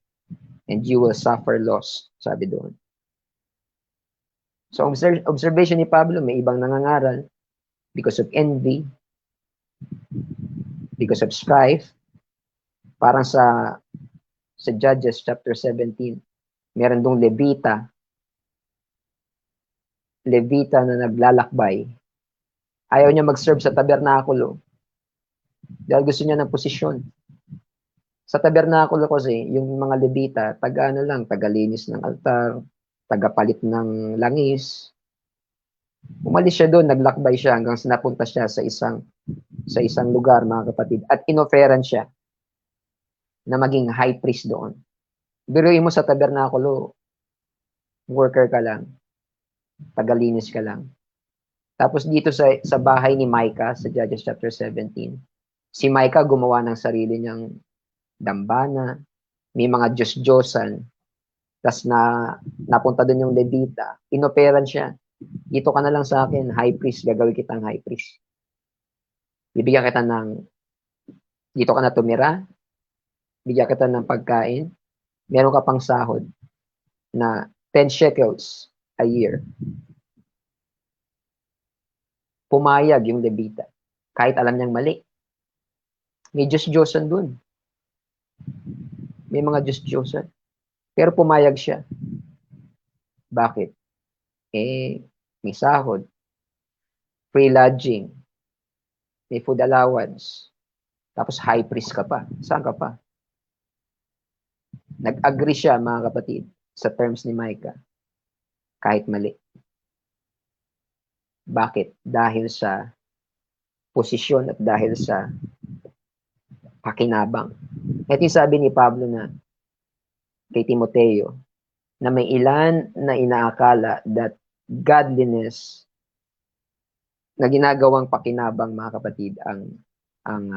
And you will suffer loss, sabi doon. So, observation ni Pablo, may ibang nangangaral because of envy, because of strife. Parang sa Judges chapter 17, meron dong Levita na naglalakbay. Ayaw niya mag-serve sa tabernakulo dahil gusto niya ng posisyon. Sa tabernakulo kasi, yung mga Levita, tagalinis ng altar, tagapalit ng langis. Umalis siya doon, naglakbay siya hanggang napunta siya sa isang lugar, mga kapatid, at inoferan siya na maging high priest doon. Biruin mo sa tabernakulo, worker ka lang, tagalinis ka lang. Tapos dito sa bahay ni Micah, sa Judges chapter 17, si Micah gumawa ng sarili niyang dambana, may mga Diyos-Diyosan, tas napunta doon yung Levita, inoperan siya. Dito ka na lang sa akin, high priest, gagawin kitang high priest. Bibigyan kita dito ka na tumira, bigyan kita ng pagkain, meron ka pang sahod na 10 shekels a year. Pumayag yung Levita, kahit alam niyang mali. May Diyos-Diyosan dun. May mga Diyos-Diyosan. Pero pumayag siya. Bakit? May sahod, free lodging, may food allowance, tapos high priest ka pa. Saan ka pa? Nag-agree siya, mga kapatid, sa terms ni Micah, kahit mali. Bakit? Dahil sa posisyon at dahil sa pakinabang. Ito yung sabi ni Pablo na kay Timoteo, na may ilan na inaakala that godliness na ginagawang pakinabang, mga kapatid, ang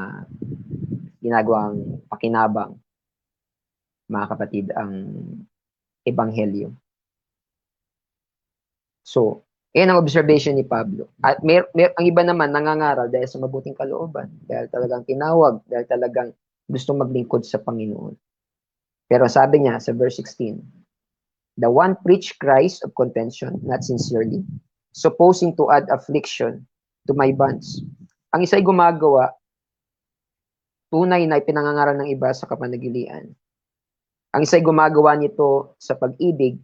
ginagawang pakinabang, mga kapatid, ang ebanghelyo. So, yan ang observation ni Pablo. At ang iba naman nangangaral dahil sa mabuting kalooban, dahil talagang tinawag, dahil talagang gustong maglingkod sa Panginoon. Pero sabi niya sa verse 16, the one preached Christ of contention, not sincerely, supposing to add affliction to my bonds. Ang isa'y gumagawa, tunay na ipinangangaral ng iba sa kapanagilian. Ang isa'y gumagawa nito sa pag-ibig,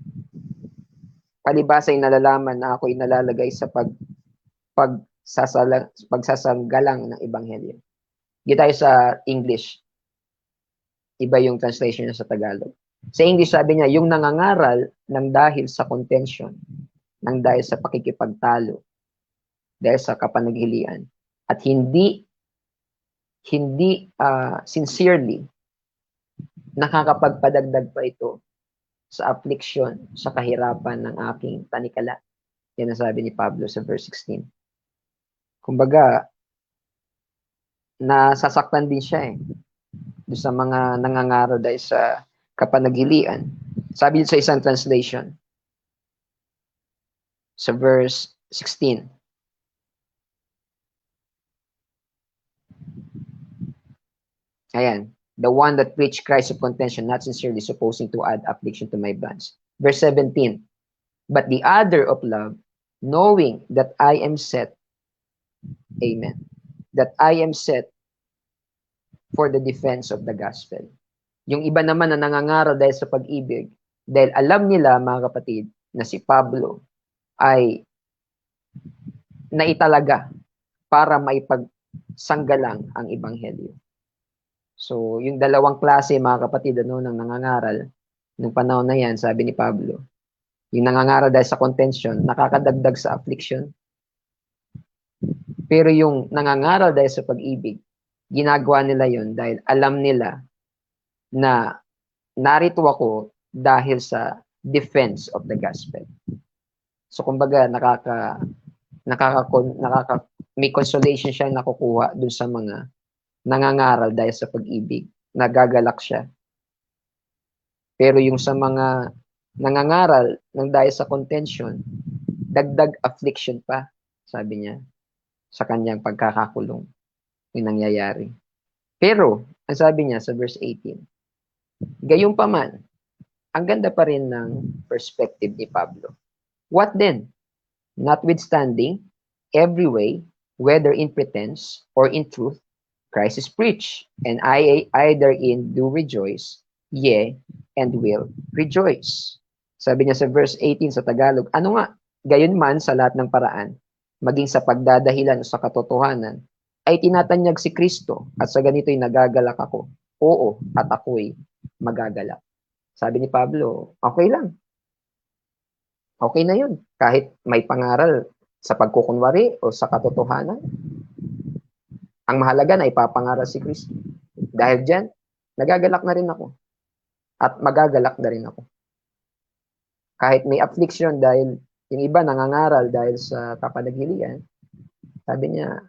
palibhas ay nalalaman na ako'y nalalagay sa pagsasanggalang ng ebanghelyo. Di tayo sa English. Iba yung translation niya sa Tagalog. Sa English, sabi niya, yung nangangaral ng dahil sa contention, ng dahil sa pakikipagtalo, dahil sa kapanaghilian, at hindi sincerely nakakapagpadagdag pa ito sa affliction, sa kahirapan ng aking tanikala. Yan ang sabi ni Pablo sa verse 16. Kumbaga, nasasaktan din siya doon sa mga nangangaral dahil sa kapanaghilian. Sabi sa isang translation, sa verse 16, ayan, the one that preached Christ of contention, not sincerely, supposing to add affliction to my bonds. Verse 17, but the other of love, knowing that I am set, amen, that I am set for the defense of the gospel. Yung iba naman na nangangaral dahil sa pag-ibig, dahil alam nila, mga kapatid, na si Pablo ay naitalaga para maipagsanggalang ang ebanghelyo. So, yung dalawang klase, mga kapatid, ng nangangaral, nung panahon na yan, sabi ni Pablo, yung nangangaral dahil sa contention, nakakadagdag sa affliction. Pero yung nangangaral dahil sa pag-ibig, ginagawa nila yon dahil alam nila na narito ako dahil sa defense of the gospel. So, kumbaga, may consolation siya nakukuha dun sa mga nangangaral dahil sa pag-ibig. Nagagalak siya. Pero yung sa mga nangangaral ng dahil sa contention, dagdag affliction pa, sabi niya, sa kanyang pagkakakulong yung nangyayari. Pero, ang sabi niya sa verse 18, gayunpaman, ang ganda pa rin ng perspective ni Pablo. What then? Notwithstanding, every way, whether in pretense or in truth, Christ is preached, and I therein do rejoice, yea, and will rejoice. Sabi niya sa verse 18 sa Tagalog, ano nga, gayon man sa lahat ng paraan, maging sa pagdadahilan o sa katotohanan, ay tinatanyag si Kristo, at sa ganito'y nagagalak ako. Oo, at ako'y magagalak. Sabi ni Pablo, okay lang. Okay na yun. Kahit may pangaral sa pagkukunwari o sa katotohanan, ang mahalaga na ipapangaral si Kristo. Dahil dyan, nagagalak na rin ako. At magagalak na rin ako. Kahit may affliction dahil yung iba nangangaral dahil sa kapanaghilian, sabi niya,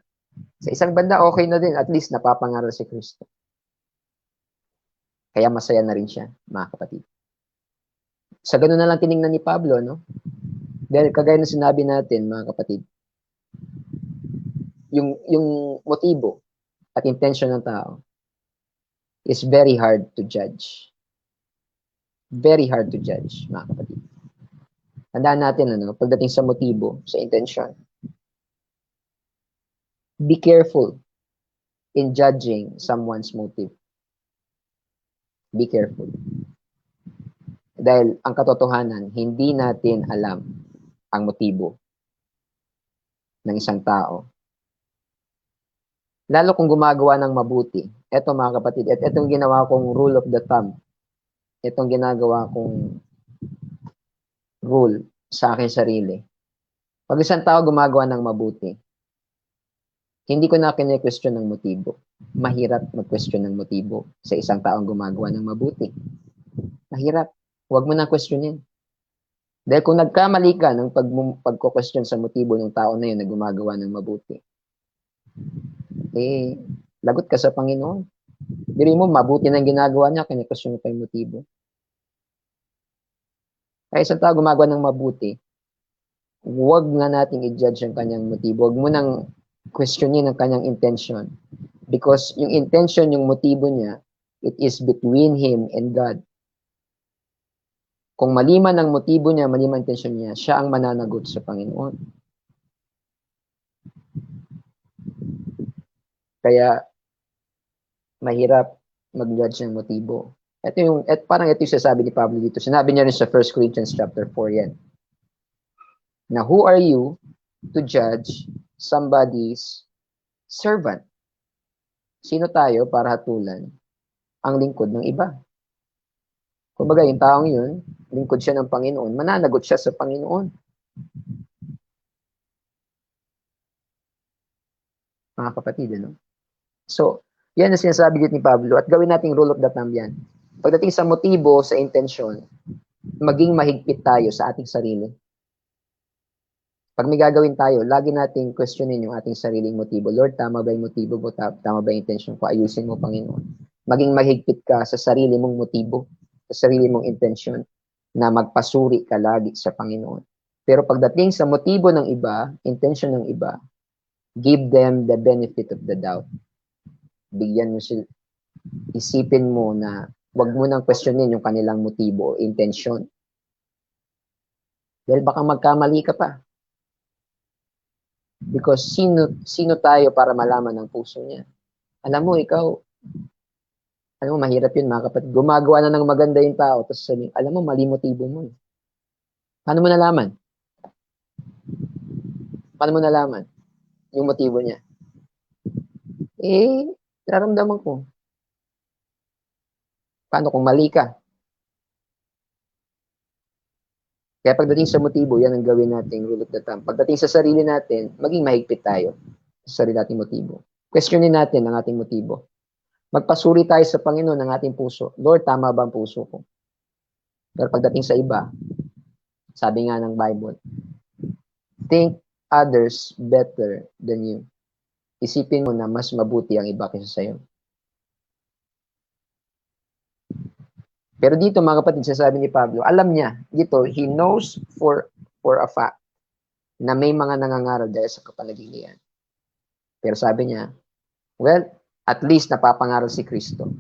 sa isang banda okay na din, at least napapangaral si Kristo. Kaya masaya na rin siya, mga kapatid. Sa ganun na lang tiningnan ni Pablo, no? Dahil kagaya na sinabi natin, mga kapatid, yung motibo at intention ng tao is very hard to judge. Very hard to judge, mga kapatid. Tandaan natin, pagdating sa motibo, sa intention, be careful in judging someone's motive. Be careful. Dahil ang katotohanan, hindi natin alam ang motibo ng isang tao. Lalo kung gumagawa ng mabuti. Ito mga kapatid, itong ginawa kong rule of the thumb. Itong ginagawa kong rule sa akin sarili. Pag isang tao gumagawa ng mabuti, hindi ko na kine-question ng motibo. Mahirap mag-question ng motibo sa isang taong gumagawa ng mabuti. Mahirap. Huwag mo na questionin. Dahil kung nagkamali ka ng pagko-question sa motibo ng tao na yun na gumagawa ng mabuti, lagot ka sa Panginoon. Biri mo, mabuti na ginagawa niya, kine-question mo pa yung motibo. Kaya isang tao gumagawa ng mabuti, huwag nga nating i-judge ang kanyang motibo. Huwag mo nang questionin ang kanyang intention. Because yung intention, yung motibo niya, it is between him and God. Kung mali man ang motibo niya, mali man ang intention niya, siya ang mananagot sa Panginoon. Kaya, mahirap mag-judge ng motibo. Parang ito yung sasabi ni Pablo dito. Sinabi niya rin sa 1 Corinthians chapter 4 yan. Na who are you to judge somebody's servant? Sino tayo para hatulan ang lingkod ng iba? Kumbaga, yung taong yun, lingkod siya ng Panginoon, mananagot siya sa Panginoon. Mga kapatid, So, yan ang sinasabi dito ni Pablo at gawin nating rule of the thumb yan. Pagdating sa motibo, sa intensyon, maging mahigpit tayo sa ating sarili. Pag may gagawin tayo, lagi nating questionin yung ating sariling motibo. Lord, tama ba yung motibo mo? Tama ba yung intensyon ko? Ayusin mo, Panginoon. Maging mahigpit ka sa sarili mong motibo, sa sarili mong intensyon, na magpasuri ka lagi sa Panginoon. Pero pagdating sa motibo ng iba, intensyon ng iba, give them the benefit of the doubt. Bigyan mo sila, isipin mo na wag mo nang questionin yung kanilang motibo o intensyon. Dahil baka magkamali ka pa. Because sino tayo para malaman ang puso niya? Alam mo, ikaw, mahirap yun mga kapatid. Gumagawa na ng maganda yung tao, tapos sabihin, alam mo, mali motibo mo. Paano mo nalaman? Paano mo nalaman yung motibo niya? Nararamdaman ko. Paano kung mali ka? Kaya pagdating sa motibo, yan ang gawin natin rule of the thumb. Pagdating sa sarili natin, maging mahigpit tayo sa sarili nating motibo. Questionin natin ang ating motibo. Magpasuri tayo sa Panginoon ng ating puso. Lord, tama ba ang puso ko? Pero pagdating sa iba, sabi nga ng Bible, think others better than you. Isipin mo na mas mabuti ang iba kaysa sa'yo. Pero dito, mga kapatid, sasabi ni Pablo, alam niya, dito, he knows for a fact na may mga nangangaral dahil sa kapanagilian. Pero sabi niya, well, at least napapangaral si Kristo.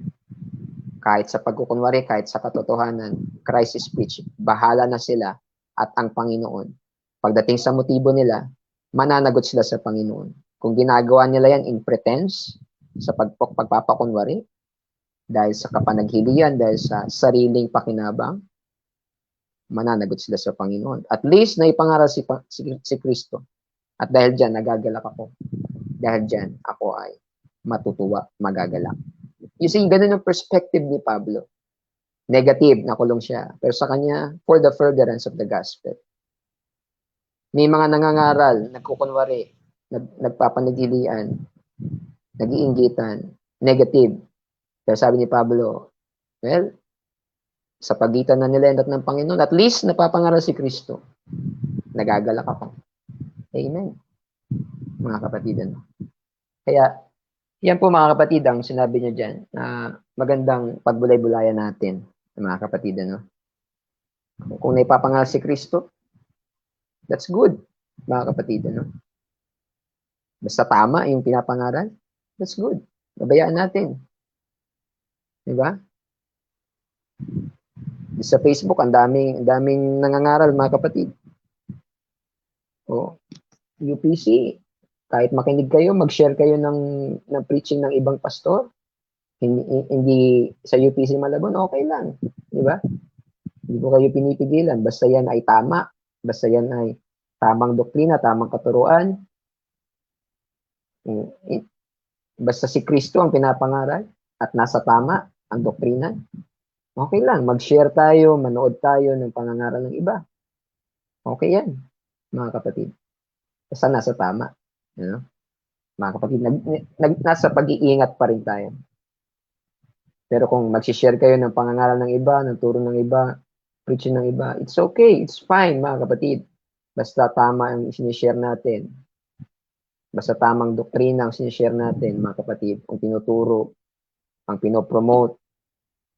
Kahit sa pagkukunwari, kahit sa katotohanan, Christ is preached. Bahala na sila at ang Panginoon. Pagdating sa motibo nila, mananagot sila sa Panginoon. Kung ginagawa nila yan in pretense, sa pagpapakunwari, dahil sa kapanaghilian, dahil sa sariling pakinabang, mananagot sila sa Panginoon. At least na ipangaral si Kristo. At dahil dyan, nagagalak ako. Dahil dyan, ako ay matutuwa, magagalak. You see, ganun yung perspective ni Pablo. Negative, nakulong siya. Pero sa kanya, for the furtherance of the gospel. May mga nangangaral, nagkukunwari, nagpapanagilian, nag-iinggitan, negative. Pero sabi ni Pablo, well, sa pagitan na nilendat ng Panginoon, at least napapangaral si Kristo. Nagagalak ako. Amen. Mga kapatid. Kaya, yan po mga kapatid ang sinabi niya dyan na magandang pagbulay-bulayan natin, mga kapatid. Kung naipapangaral si Kristo, that's good, mga kapatid. Basta tama yung pinapangaral, that's good. Babayaan natin. Diba? Sa Facebook, ang daming nangangaral, mga kapatid. O, UPC, kahit makinig kayo, mag-share kayo ng preaching ng ibang pastor, hindi sa UPC Malabon, okay lang. Di ba? Hindi ko kayo pinipigilan. Basta yan ay tama. Basta yan ay tamang doktrina, tamang katuruan. Basta si Kristo ang pinapangaral at nasa tama ang doktrina. Okay lang. Mag-share tayo, manood tayo ng pangangaral ng iba. Okay yan, mga kapatid. Basta nasa tama. Mga kapatid, nasa pag-iingat pa rin tayo. Pero kung mag-share kayo ng pangangaral ng iba, ng turo ng iba, preaching ng iba, it's okay, it's fine, mga kapatid. Basta tama ang sinishare natin. Basta tamang doktrina ang sinishare natin, mga kapatid. Ang tinuturo, ang pinopromote,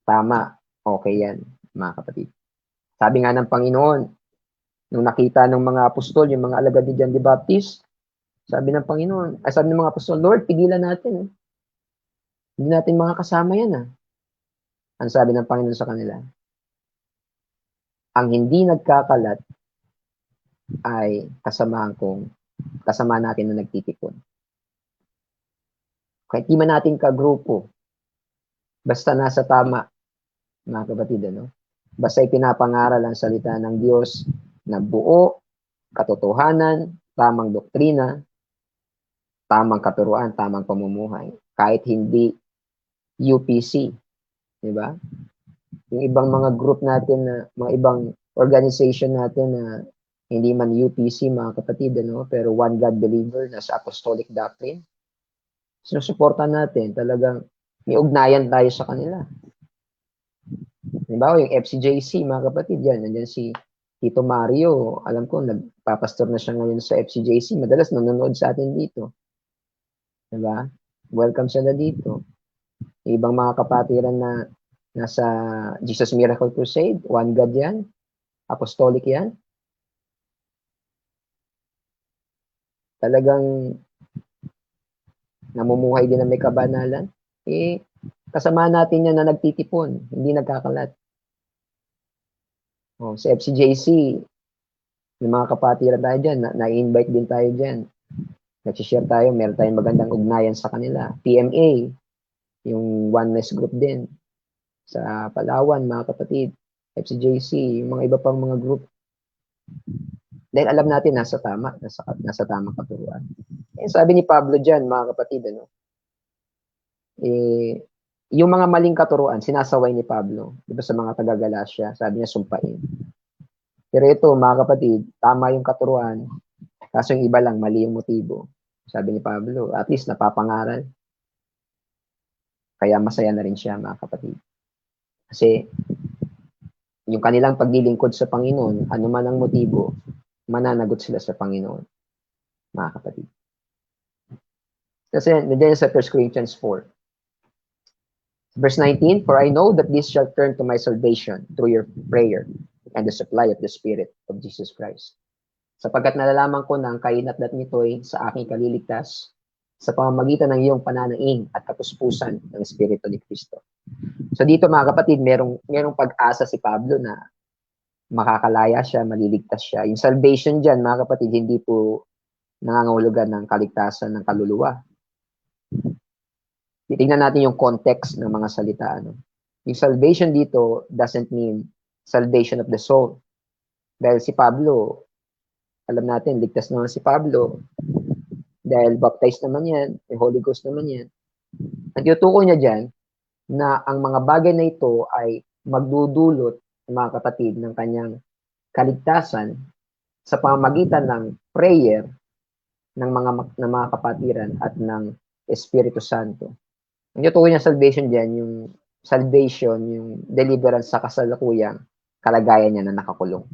tama, okay yan, mga kapatid. Sabi nga ng Panginoon, nung nakita ng mga apostol, yung mga alagad ni John the Baptist, sabi ng Panginoon, sabi ng mga apostol, Lord, pigilan natin. Hindi natin makakasama yan. Ang sabi ng Panginoon sa kanila, ang hindi nagkakalat ay kasama natin na nagtitipon. Kahit di man natin kagrupo, basta nasa tama, mga kapatid, basta ipinapangaral ang salita ng Diyos na buo, katotohanan, tamang doktrina, tamang katuruan, tamang pamumuhay. Kahit hindi UPC, di ba? Yung ibang mga group natin, mga ibang organization natin na hindi man UPC, mga kapatid, pero one God believer na sa apostolic doctrine, sinusuportan natin, talagang may ugnayan tayo sa kanila. Diba? Yung FCJC, mga kapatid, yan, nandiyan si Tito Mario, alam ko, nagpapastor na siya ngayon sa FCJC, madalas nanonood sa atin dito. Diba? Welcome sila dito. Ibang mga kapatiran na nasa Jesus Miracle Crusade, One God yan, apostolic yan. Talagang namumuhay din na may kabanalan. Kasama natin yan na nagtitipon, hindi nagkakalat. Sa FCJC, yung mga kapatiran tayo dyan, na-invite din tayo dyan. Nagsishare tayo, meron tayong magandang ugnayan sa kanila. PMA, yung oneness group din. Sa Palawan, mga kapatid. FCJC, yung mga iba pang mga group. Dahil alam natin, nasa tama, nasa tamang katuruan. Sabi ni Pablo dyan, mga kapatid, yung mga maling katuruan, sinasaway ni Pablo. Diba sa mga taga-Galacia, sabi niya, sumpain. Pero ito, mga kapatid, tama yung katuruan, kaso yung iba lang, mali yung motibo. Sabi ni Pablo, at least napapangaral. Kaya masaya na rin siya, mga kapatid. Kasi, yung kanilang paglilingkod sa Panginoon, ano man ang motibo, mananagot sila sa Panginoon, mga kapatid. Kasi, nandiyan sa 1 Corinthians 4, Verse 19, for I know that this shall turn to my salvation through your prayer and the supply of the Spirit of Jesus Christ. Sapagkat nalalaman ko na ang kainat-dat nito'y sa aking kaliligtas sa pamamagitan ng iyong pananaing at kapuspusan ng Espiritu ni Kristo. So dito mga kapatid, merong pag-asa si Pablo na makakalaya siya, maliligtas siya. Yung salvation dyan, mga kapatid, hindi po nangangahulugan ng kaligtasan ng kaluluwa. Titingnan natin yung context ng mga salita. Ano? Yung salvation dito doesn't mean salvation of the soul. Dahil si Pablo, alam natin, ligtas naman si Pablo. Dahil baptized naman yan, may Holy Ghost naman yan. Ang tinutukoy niya dyan, na ang mga bagay na ito ay magdudulot, mga kapatid, ng kanyang kaligtasan sa pamamagitan ng prayer ng mga kapatiran at ng Espiritu Santo. Ang tinutukoy niya salvation dyan, yung salvation, yung deliverance sa kasalukuyang kalagayan niya na nakakulong.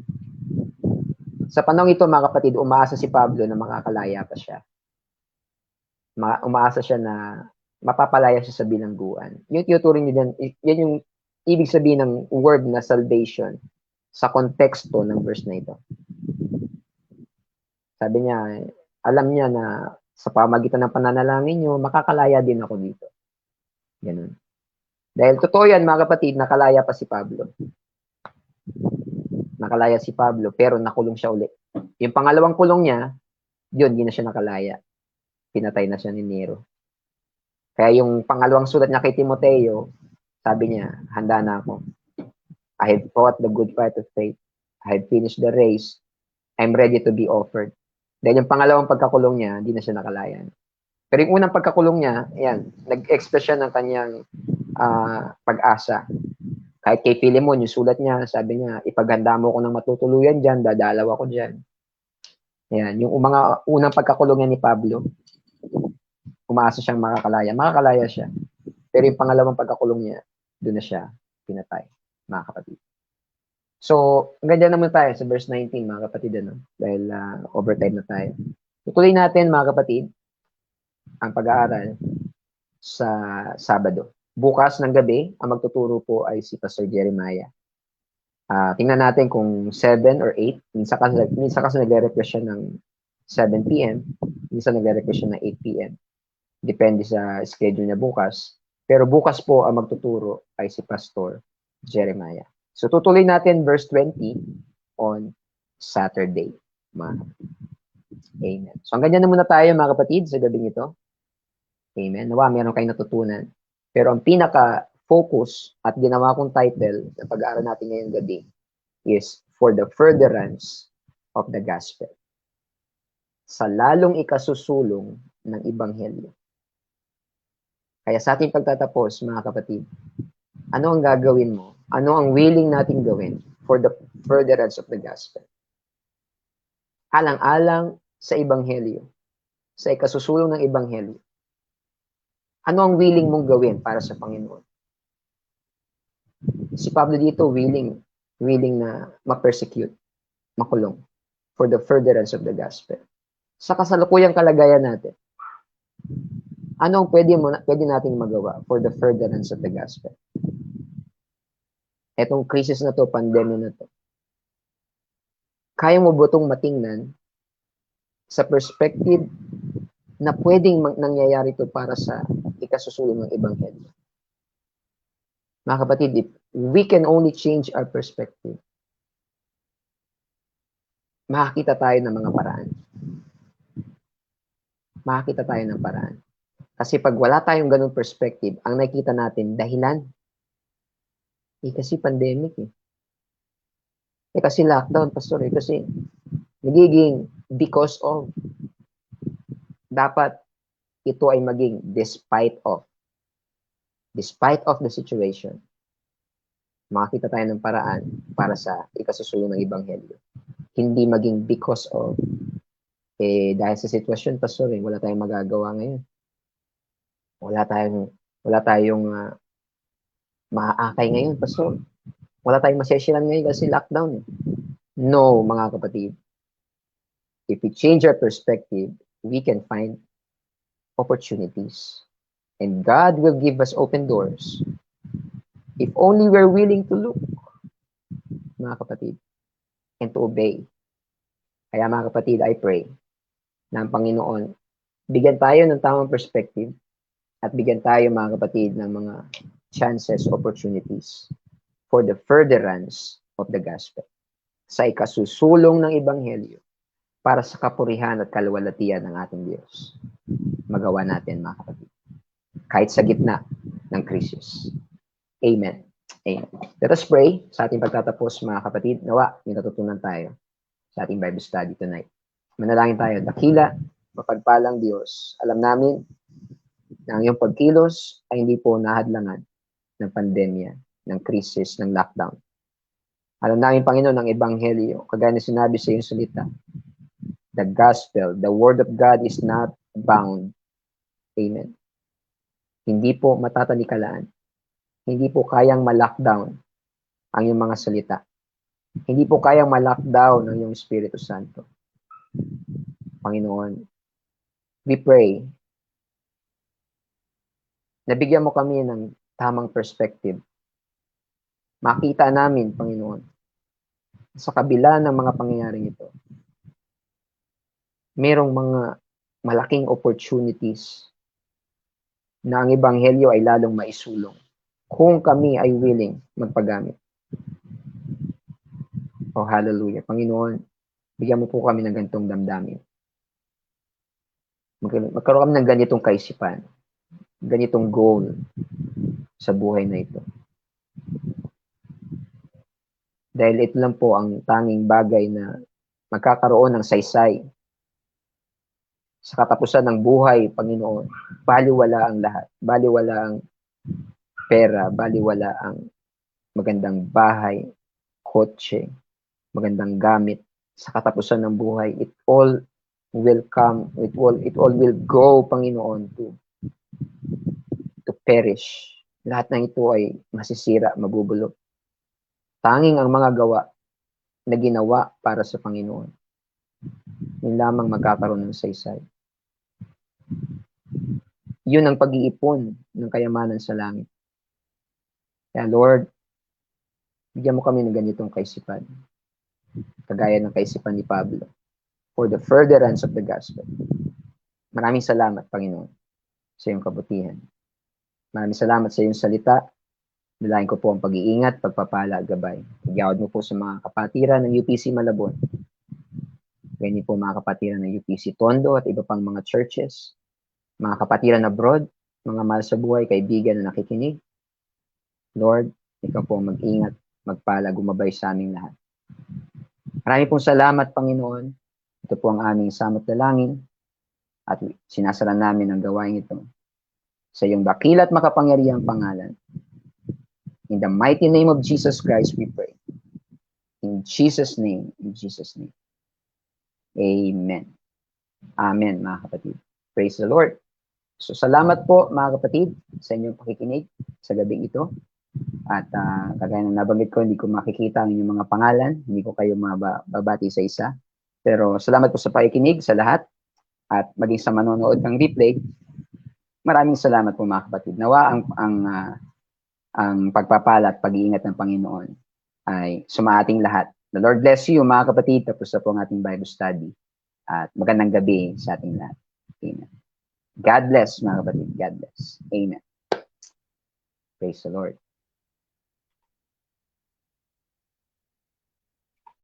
Sa panahon ito, mga kapatid, umaasa si Pablo na makakalaya pa siya. Umaasa siya na mapapalaya siya sa bilangguan. Yung tinuturing niya dyan, yan yung ibig sabihin ng word na salvation sa konteksto ng verse na ito. Sabi niya, alam niya na sa pamagitan ng pananalangin niyo, makakalaya din ako dito. Ganun. Dahil totoo yan, mga kapatid, nakalaya pa si Pablo. Nakalaya si Pablo, pero nakulong siya ulit. Yung pangalawang kulong niya, yun, hindi na siya nakalaya. Pinatay na siya ni Nero. Kaya yung pangalawang sulat niya kay Timoteo, sabi niya, handa na ako. I have fought the good fight of faith. I have finished the race. I'm ready to be offered. Dahil yung pangalawang pagkakulong niya, hindi na siya nakalayan. Pero yung unang pagkakulong niya, ayan, nag-express siya ng kanyang pag-asa. Kahit kay Philemon, yung sulat niya, sabi niya, ipaghanda mo ko ng matutuluyan dyan, dadalaw ako dyan. Ayan, yung mga unang pagkakulong niya ni Pablo, umaasa siyang makakalaya. Makakalaya siya. Pero yung pangalawang pagkakulong niya, doon na siya pinatay, mga kapatid. So, ganyan naman tayo sa verse 19, mga kapatid, ano? Dahil overtime na tayo. Tutuloy natin, mga kapatid, ang pag-aaral sa Sabado. Bukas ng gabi, ang magtuturo po ay si Pastor Jeremiah. Tingnan natin kung 7 or 8. Minsan kasi nagre-request siya ng 7 p.m. Minsan nagre-request siya ng 8 p.m. Depende sa schedule niya bukas. Pero bukas po ang magtuturo ay si Pastor Jeremiah. So tutuloy natin verse 20 on Saturday. Amen. So hanggang dyan na muna tayo, mga kapatid, sa gabing ito. Amen. Nawa, meron kayong natutunan. Pero ang pinaka-focus at ginawa kong title sa pag-aaral natin ngayong gabi is For the Furtherance of the Gospel. Sa lalong ikasusulong ng Ebanghelyo. Kaya sa ating pagtatapos, mga kapatid, ano ang gagawin mo? Ano ang willing nating gawin for the furtherance of the gospel? Alang-alang sa Ebanghelyo, sa ikasusulong ng Ebanghelyo. Ano ang willing mong gawin para sa Panginoon? Si Pablo dito willing na ma-persecute, makulong for the furtherance of the gospel. Sa kasalukuyang kalagayan natin, ano ang pwede nating magawa for the furtherance of the gospel? Etong crisis na to, pandemya na to, kaya mo ba itong matingnan sa perspective na pwedeng nangyayari ito para sa ikasusulong ng Ebanghelyo? Mga kapatid, if we can only change our perspective, makakita tayo ng mga paraan. Makakita tayo ng paraan. Kasi pag wala tayong ganung perspective, ang nakikita natin, dahilan. Kasi pandemic eh. Kasi lockdown, pastor eh. Kasi nagiging because of. Dapat ito ay maging despite of. Despite of the situation. Makakita tayo ng paraan para sa ikasusulong ng Ebanghelyo. Hindi maging because of. Dahil sa sitwasyon, pastor eh, wala tayong magagawa ngayon. Wala tayong maaakay ngayon, pastor. Wala tayong masyashiran ngayon kasi lockdown eh. No, mga kapatid. If we change our perspective, we can find opportunities. And God will give us open doors If only we're willing to look, mga kapatid, and to obey. Kaya mga kapatid, I pray na ang Panginoon, bigyan tayo ng tamang perspective at bigyan tayo mga kapatid ng mga chances, opportunities for the furtherance of the gospel sa ikasusulong ng Ebanghelyo para sa kapurihan at kaluwalhatian ng ating Diyos. Magawa natin mga kapatid. Kahit sa gitna ng krisis. Amen. Amen. Let us pray sa ating pagtatapos mga kapatid. Nawa, may natutunan tayo sa ating Bible study tonight. Manalangin tayo. Dakila, mapagpalang Diyos. Alam namin na ang iyong pagkilos ay hindi po nahadlangan ng pandemya, ng krisis, ng lockdown. Alam namin, Panginoon, ang Ebanghelyo, kagaya na sinabi sa iyong salita, the gospel, the word of God is not bound. Amen. Hindi po matatalikalaan. Hindi po kayang ma-lockdown ang iyong mga salita. Hindi po kayang ma-lockdown ang iyong Espiritu Santo. Panginoon, we pray na bigyan mo kami ng tamang perspective. Makita namin, Panginoon, sa kabila ng mga pangyayaring ito, merong mga malaking opportunities na ang Ebanghelyo ay lalong maisulong kung kami ay willing magpagamit. Oh, hallelujah. Panginoon, bigyan mo po kami ng ganitong damdamin. Magkaroon kami ng ganitong kaisipan, ganitong goal sa buhay na ito. Dahil ito lang po ang tanging bagay na magkakaroon ng saysay sa katapusan ng buhay, Panginoon. Baliwala ang lahat. Baliwala ang pera, baliwala ang magandang bahay, kotse, magandang gamit. Sa katapusan ng buhay, it all will come, it all will go, Panginoon, to perish. Lahat ng ito ay masisira, mabubulok. Tanging ang mga gawa na ginawa para sa Panginoon, yun lamang magkakaroon ng saysay. Yun ang pag-iipon ng kayamanan sa langit. Kaya Lord, bigyan mo kami ng ganitong kaisipan, kagaya ng kaisipan ni Pablo, for the furtherance of the gospel. Maraming salamat, Panginoon, sa iyong kabutihan. Maraming salamat sa iyong salita. Nilain ko po ang pag-iingat, pagpapala at gabay. Igawad mo po sa mga kapatiran ng UPC Malabon. Ganyan po mga kapatiran ng UPC Tondo at iba pang mga churches. Mga kapatiran abroad, mga mahal sa buhay, kaibigan na nakikinig. Lord, ikaw po mag-ingat, magpala, gumabay sa aming lahat. Maraming pong salamat, Panginoon. Ito po ang aming samot dalangin at sinasara namin ang gawain ito sa iyong dakila at makapangyarihang pangalan. In the mighty name of Jesus Christ, we pray. In Jesus' name, in Jesus' name. Amen. Amen, mga kapatid. Praise the Lord. So, salamat po, mga kapatid, sa inyong pakikinig sa gabing ito. At kagaya ng nabanggit ko, hindi ko makikita ang inyong mga pangalan. Hindi ko kayo mababati sa isa. Pero salamat po sa pakikinig sa lahat. At maging sa manonood ng replay, maraming salamat po, mga kapatid. Nawa ang pagpapala at pag-iingat ng Panginoon ay sumaating lahat. The Lord bless you, mga kapatid. Tapos na po ang ating Bible study. At magandang gabi sa ating lahat. Amen. God bless, mga kapatid. God bless. Amen. Praise the Lord.